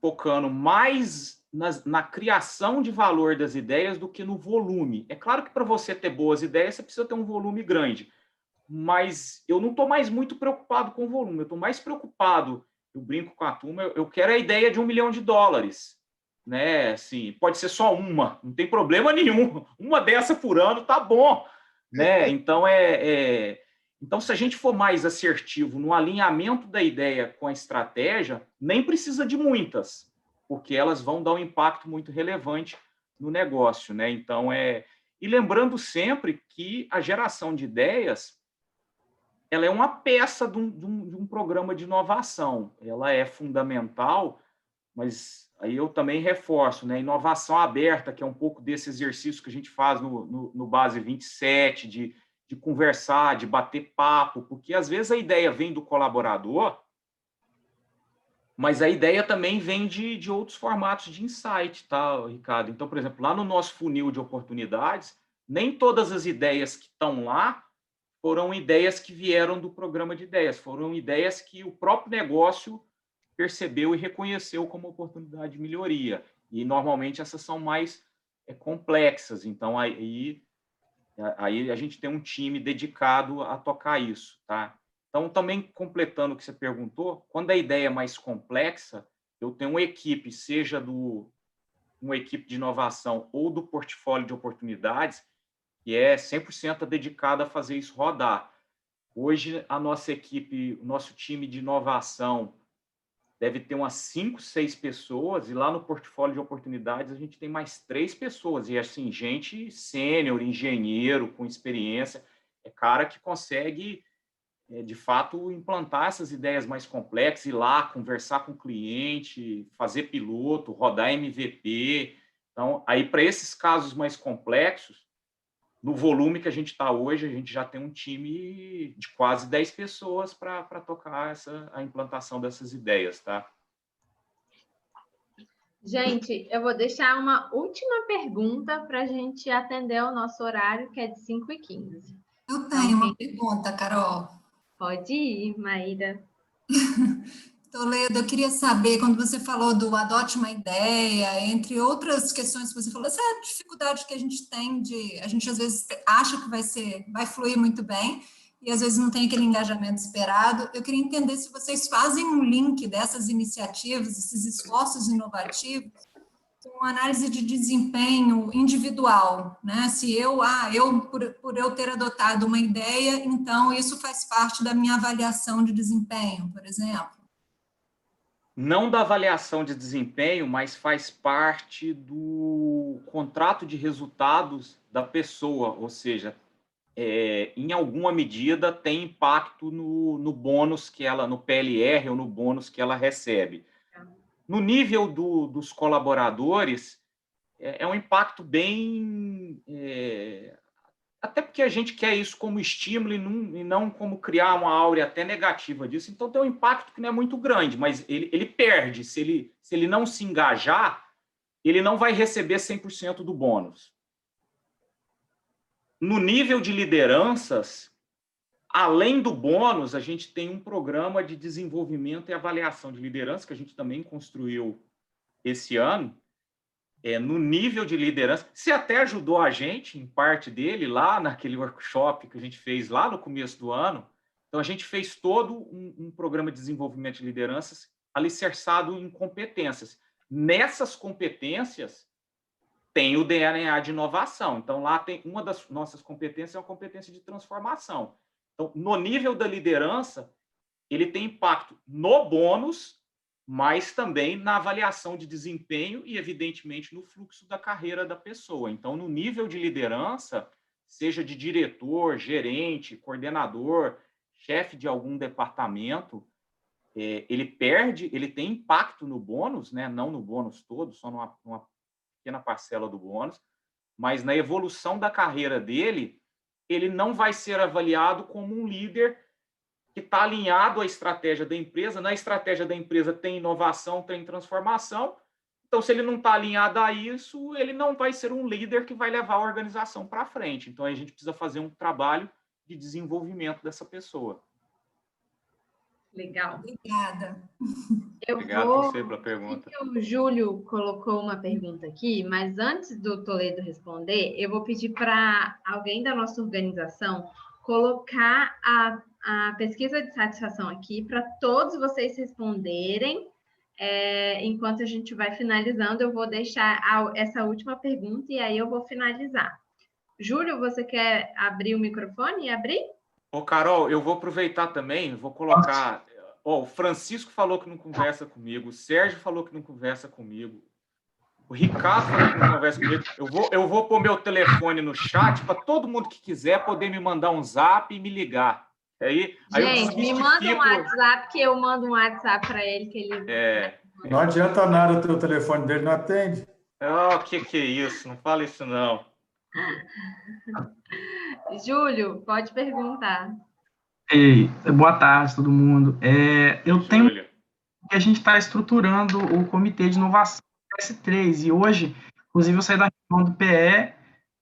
focando mais na criação de valor das ideias do que no volume. É claro que para você ter boas ideias, você precisa ter um volume grande, mas eu não estou mais muito preocupado com o volume, eu estou mais preocupado, eu brinco com a turma, eu quero a ideia de $1 milhão, né? Assim, pode ser só uma, não tem problema nenhum, uma dessa por ano tá bom, né? Então, então, se a gente for mais assertivo no alinhamento da ideia com a estratégia, nem precisa de muitas, porque elas vão dar um impacto muito relevante no negócio, né? Então, e lembrando sempre que a geração de ideias, ela é uma peça de um programa de inovação. Ela é fundamental, mas aí eu também reforço, né? Inovação aberta, que é um pouco desse exercício que a gente faz no Base 27, de conversar, de bater papo, porque às vezes a ideia vem do colaborador, mas a ideia também vem de outros formatos de insight, tá, Ricardo? Então, por exemplo, lá no nosso funil de oportunidades, nem todas as ideias que estão lá foram ideias que vieram do programa de ideias, foram ideias que o próprio negócio percebeu e reconheceu como oportunidade de melhoria. E, normalmente, essas são mais complexas. Então, aí a gente tem um time dedicado a tocar isso, tá? Então, também completando o que você perguntou, quando a ideia é mais complexa, eu tenho uma equipe, seja uma equipe de inovação ou do portfólio de oportunidades, que é 100% dedicada a fazer isso rodar. Hoje, a nossa equipe, o nosso time de inovação deve ter umas 5, 6 pessoas, e lá no portfólio de oportunidades a gente tem mais 3 pessoas, e assim, gente sênior, engenheiro, com experiência, é cara que consegue, de fato, implantar essas ideias mais complexas, ir lá, conversar com o cliente, fazer piloto, rodar MVP. Então, aí para esses casos mais complexos, no volume que a gente está hoje, a gente já tem um time de quase 10 pessoas para tocar a implantação dessas ideias, tá? Gente, eu vou deixar uma última pergunta para a gente atender o nosso horário, que é de 5h15. Eu tenho uma pergunta, Carol. Pode ir, Maíra. Toledo, eu queria saber, quando você falou do adote uma ideia, entre outras questões que você falou, essa dificuldade que a gente tem a gente às vezes acha que vai fluir muito bem, e às vezes não tem aquele engajamento esperado. Eu queria entender se vocês fazem um link dessas iniciativas, esses esforços inovativos, com análise de desempenho individual, né? Se por eu ter adotado uma ideia, então isso faz parte da minha avaliação de desempenho, por exemplo. Não da avaliação de desempenho, mas faz parte do contrato de resultados da pessoa, ou seja, em alguma medida tem impacto no bônus que ela, no PLR ou no bônus que ela recebe. No nível dos colaboradores, é um impacto bem... até porque a gente quer isso como estímulo e não como criar uma áurea até negativa disso. Então, tem um impacto que não é muito grande, mas ele perde. Se ele não se engajar, ele não vai receber 100% do bônus. No nível de lideranças, além do bônus, a gente tem um programa de desenvolvimento e avaliação de liderança, que a gente também construiu esse ano. No nível de liderança, você até ajudou a gente, em parte dele, lá naquele workshop que a gente fez lá no começo do ano. Então, a gente fez todo um programa de desenvolvimento de lideranças alicerçado em competências. Nessas competências, tem o DNA de inovação. Então, lá tem uma das nossas competências, é uma competência de transformação. Então, no nível da liderança, ele tem impacto no bônus, mas também na avaliação de desempenho e, evidentemente, no fluxo da carreira da pessoa. Então, no nível de liderança, seja de diretor, gerente, coordenador, chefe de algum departamento, ele tem impacto no bônus, né? Não no bônus todo, só numa pequena parcela do bônus, mas na evolução da carreira dele, ele não vai ser avaliado como um líder que está alinhado à estratégia da empresa. Na estratégia da empresa tem inovação, tem transformação. Então, se ele não está alinhado a isso, ele não vai ser um líder que vai levar a organização para frente. Então, a gente precisa fazer um trabalho de desenvolvimento dessa pessoa. Legal. Obrigada. Obrigado a você pela pergunta. O Júlio colocou uma pergunta aqui, mas antes do Toledo responder, eu vou pedir para alguém da nossa organização colocar a pesquisa de satisfação aqui para todos vocês responderem. Enquanto a gente vai finalizando, eu vou deixar essa última pergunta e aí eu vou finalizar. Júlio, você quer abrir o microfone e abrir? Ô, Carol, eu vou aproveitar também, vou colocar... o Francisco falou que não conversa comigo, o Sérgio falou que não conversa comigo, o Ricardo falou que não conversa comigo. Eu vou pôr meu telefone no chat para todo mundo que quiser poder me mandar um zap e me ligar. Gente, me manda um WhatsApp que eu mando um WhatsApp para ele que ele... Não adianta nada, o teu telefone dele não atende. O que é isso? Não fala isso, não. Júlio, pode perguntar. Ei, boa tarde, todo mundo. Eu tenho que a gente está estruturando o Comitê de Inovação do S3, e hoje, inclusive, eu saí da reunião do PE,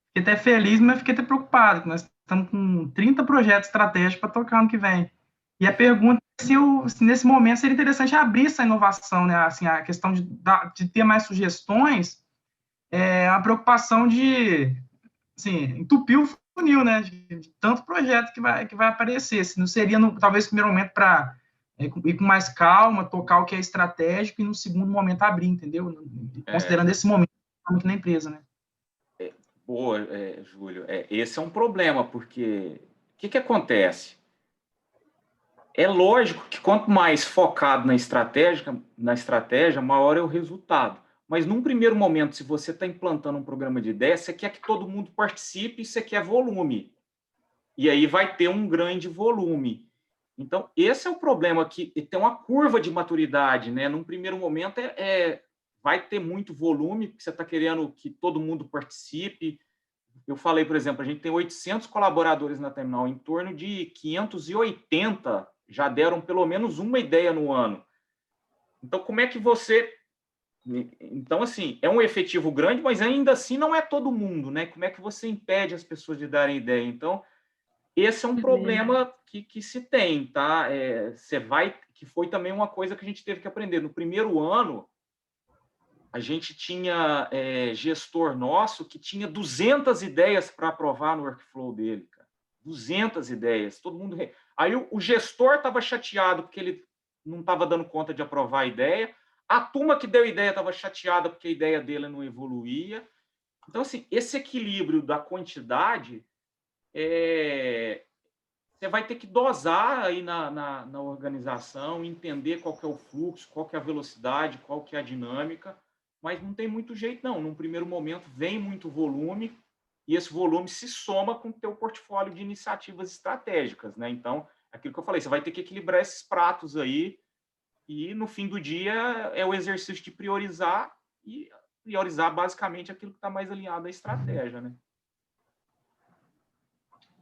fiquei até feliz, mas fiquei até preocupado, que nós estamos com 30 projetos estratégicos para tocar ano que vem. E a pergunta é se nesse momento seria interessante abrir essa inovação, né? Assim, a questão de ter mais sugestões, a preocupação de, assim, entupir o funil, né? De tanto projeto que vai aparecer. Se não seria, talvez, no primeiro momento, para ir com mais calma, tocar o que é estratégico, e no segundo momento abrir, entendeu? Considerando esse momento na empresa, né? Boa, Júlio. Esse é um problema, porque o que acontece? É lógico que quanto mais focado na estratégia, maior é o resultado. Mas, num primeiro momento, se você está implantando um programa de ideia, você quer que todo mundo participe e você quer volume. E aí vai ter um grande volume. Então, esse é o problema, que tem uma curva de maturidade, né? Num primeiro momento, vai ter muito volume, porque você está querendo que todo mundo participe. Eu falei, por exemplo, a gente tem 800 colaboradores na Terminal, em torno de 580 já deram pelo menos uma ideia no ano. Então, como é que você... Então, assim, é um efetivo grande, mas ainda assim não é todo mundo, né? Como é que você impede as pessoas de darem ideia? Então, esse é um problema que se tem, tá? Que foi também uma coisa que a gente teve que aprender. No primeiro ano, a gente tinha gestor nosso que tinha 200 ideias para aprovar no workflow dele, cara. 200 ideias, todo mundo... Aí o gestor estava chateado porque ele não estava dando conta de aprovar a ideia, a turma que deu ideia estava chateada porque a ideia dele não evoluía. Então, assim, esse equilíbrio da quantidade, você vai ter que dosar aí na organização, entender qual que é o fluxo, qual que é a velocidade, qual que é a dinâmica, mas não tem muito jeito, não. Num primeiro momento, vem muito volume, e esse volume se soma com o teu portfólio de iniciativas estratégicas, né? Então, aquilo que eu falei, você vai ter que equilibrar esses pratos aí, e no fim do dia é o exercício de priorizar, e priorizar basicamente aquilo que está mais alinhado à estratégia, né?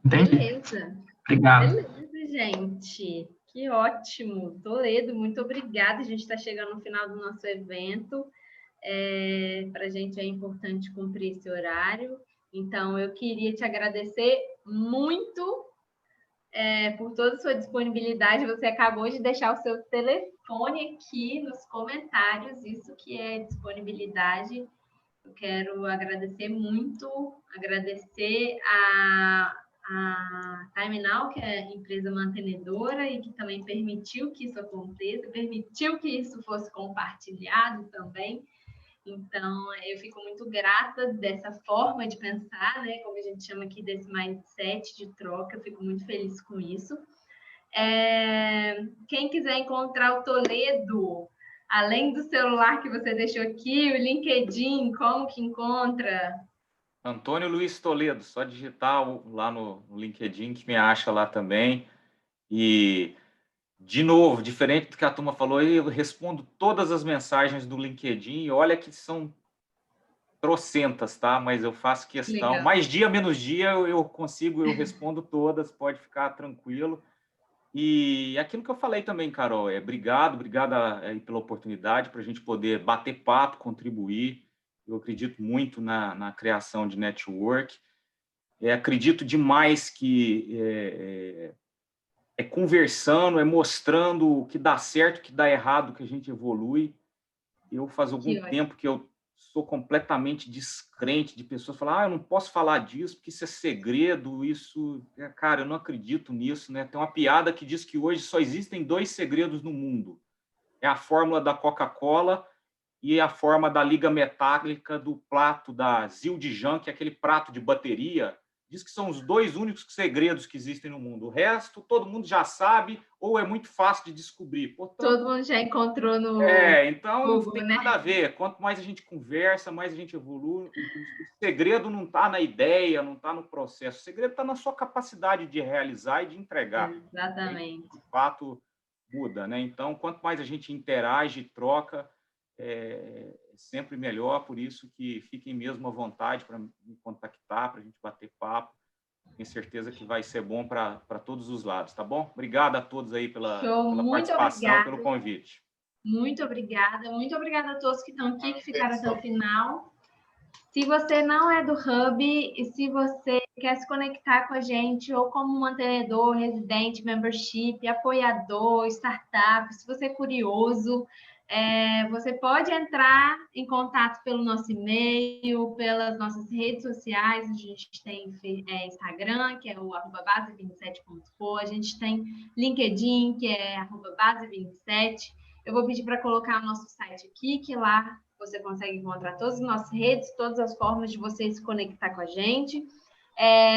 Entendi. Beleza. Obrigado. Beleza, gente. Que ótimo. Toledo, muito obrigada. A gente está chegando no final do nosso evento. Para a gente é importante cumprir esse horário. Então, eu queria te agradecer muito por toda a sua disponibilidade. Você acabou de deixar o seu telefone aqui nos comentários. Isso que é disponibilidade. Eu quero agradecer muito, agradecer a Time Now, que é a empresa mantenedora e que também permitiu que isso aconteça, permitiu que isso fosse compartilhado também. Então, eu fico muito grata dessa forma de pensar, né? Como a gente chama aqui, desse mindset de troca, eu fico muito feliz com isso. Quem quiser encontrar o Toledo, além do celular que você deixou aqui, o LinkedIn, como que encontra? Antônio Luiz Toledo, só digitar lá no LinkedIn que me acha lá também. E, de novo, diferente do que a turma falou, eu respondo todas as mensagens do LinkedIn, e olha que são trocentas, tá? Mas eu faço questão, Legal. mais dia, menos dia, eu respondo todas, pode ficar tranquilo. E aquilo que eu falei também, Carol, obrigado aí pela oportunidade para a gente poder bater papo, contribuir. Eu acredito muito na criação de network. Acredito demais que conversando, mostrando o que dá certo, o que dá errado, que a gente evolui. Eu faz algum tempo que eu sou completamente descrente de pessoas falar, eu não posso falar disso porque isso é segredo, isso... Cara, eu não acredito nisso, né? Tem uma piada que diz que hoje só existem 2 segredos no mundo. É a fórmula da Coca-Cola e a forma da liga metálica do prato da Zildjian, que é aquele prato de bateria. Diz que são os 2 únicos segredos que existem no mundo. O resto, todo mundo já sabe ou é muito fácil de descobrir. Portanto, todo mundo já encontrou no então Google, não tem né? nada a ver. Quanto mais a gente conversa, mais a gente evolui. O segredo não está na ideia, não está no processo. O segredo está na sua capacidade de realizar e de entregar. Exatamente. O fato muda, né? Então, quanto mais a gente interage, troca, é sempre melhor. Por isso que fiquem mesmo à vontade para me contactar, para a gente bater papo. Tenho certeza que vai ser bom para todos os lados, tá bom? Obrigado a todos aí pela participação, pelo convite. Muito obrigada a todos que estão aqui, que ficaram até o final. Se você não é do Hub e se você quer se conectar com a gente ou como mantenedor, residente, membership, apoiador, startup, se você é curioso, você pode entrar em contato pelo nosso e-mail, pelas nossas redes sociais. A gente tem Instagram, que é o @base27.co, a gente tem LinkedIn, que é @base27. Eu vou pedir para colocar o nosso site aqui, que lá você consegue encontrar todas as nossas redes, todas as formas de você se conectar com a gente.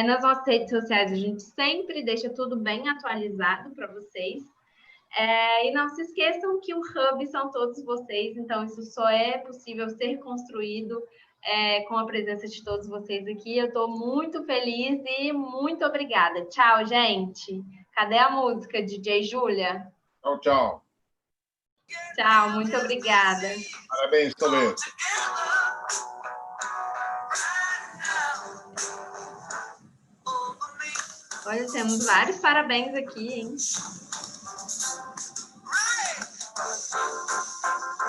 Nas nossas redes sociais, a gente sempre deixa tudo bem atualizado para vocês. E não se esqueçam que o Hub são todos vocês, então isso só é possível ser construído com a presença de todos vocês aqui. Eu estou muito feliz e muito obrigada. Tchau, gente. Cadê a música, DJ Júlia? Tchau, tchau. Tchau, muito obrigada. Parabéns, Toledo. Olha, temos vários parabéns aqui, hein?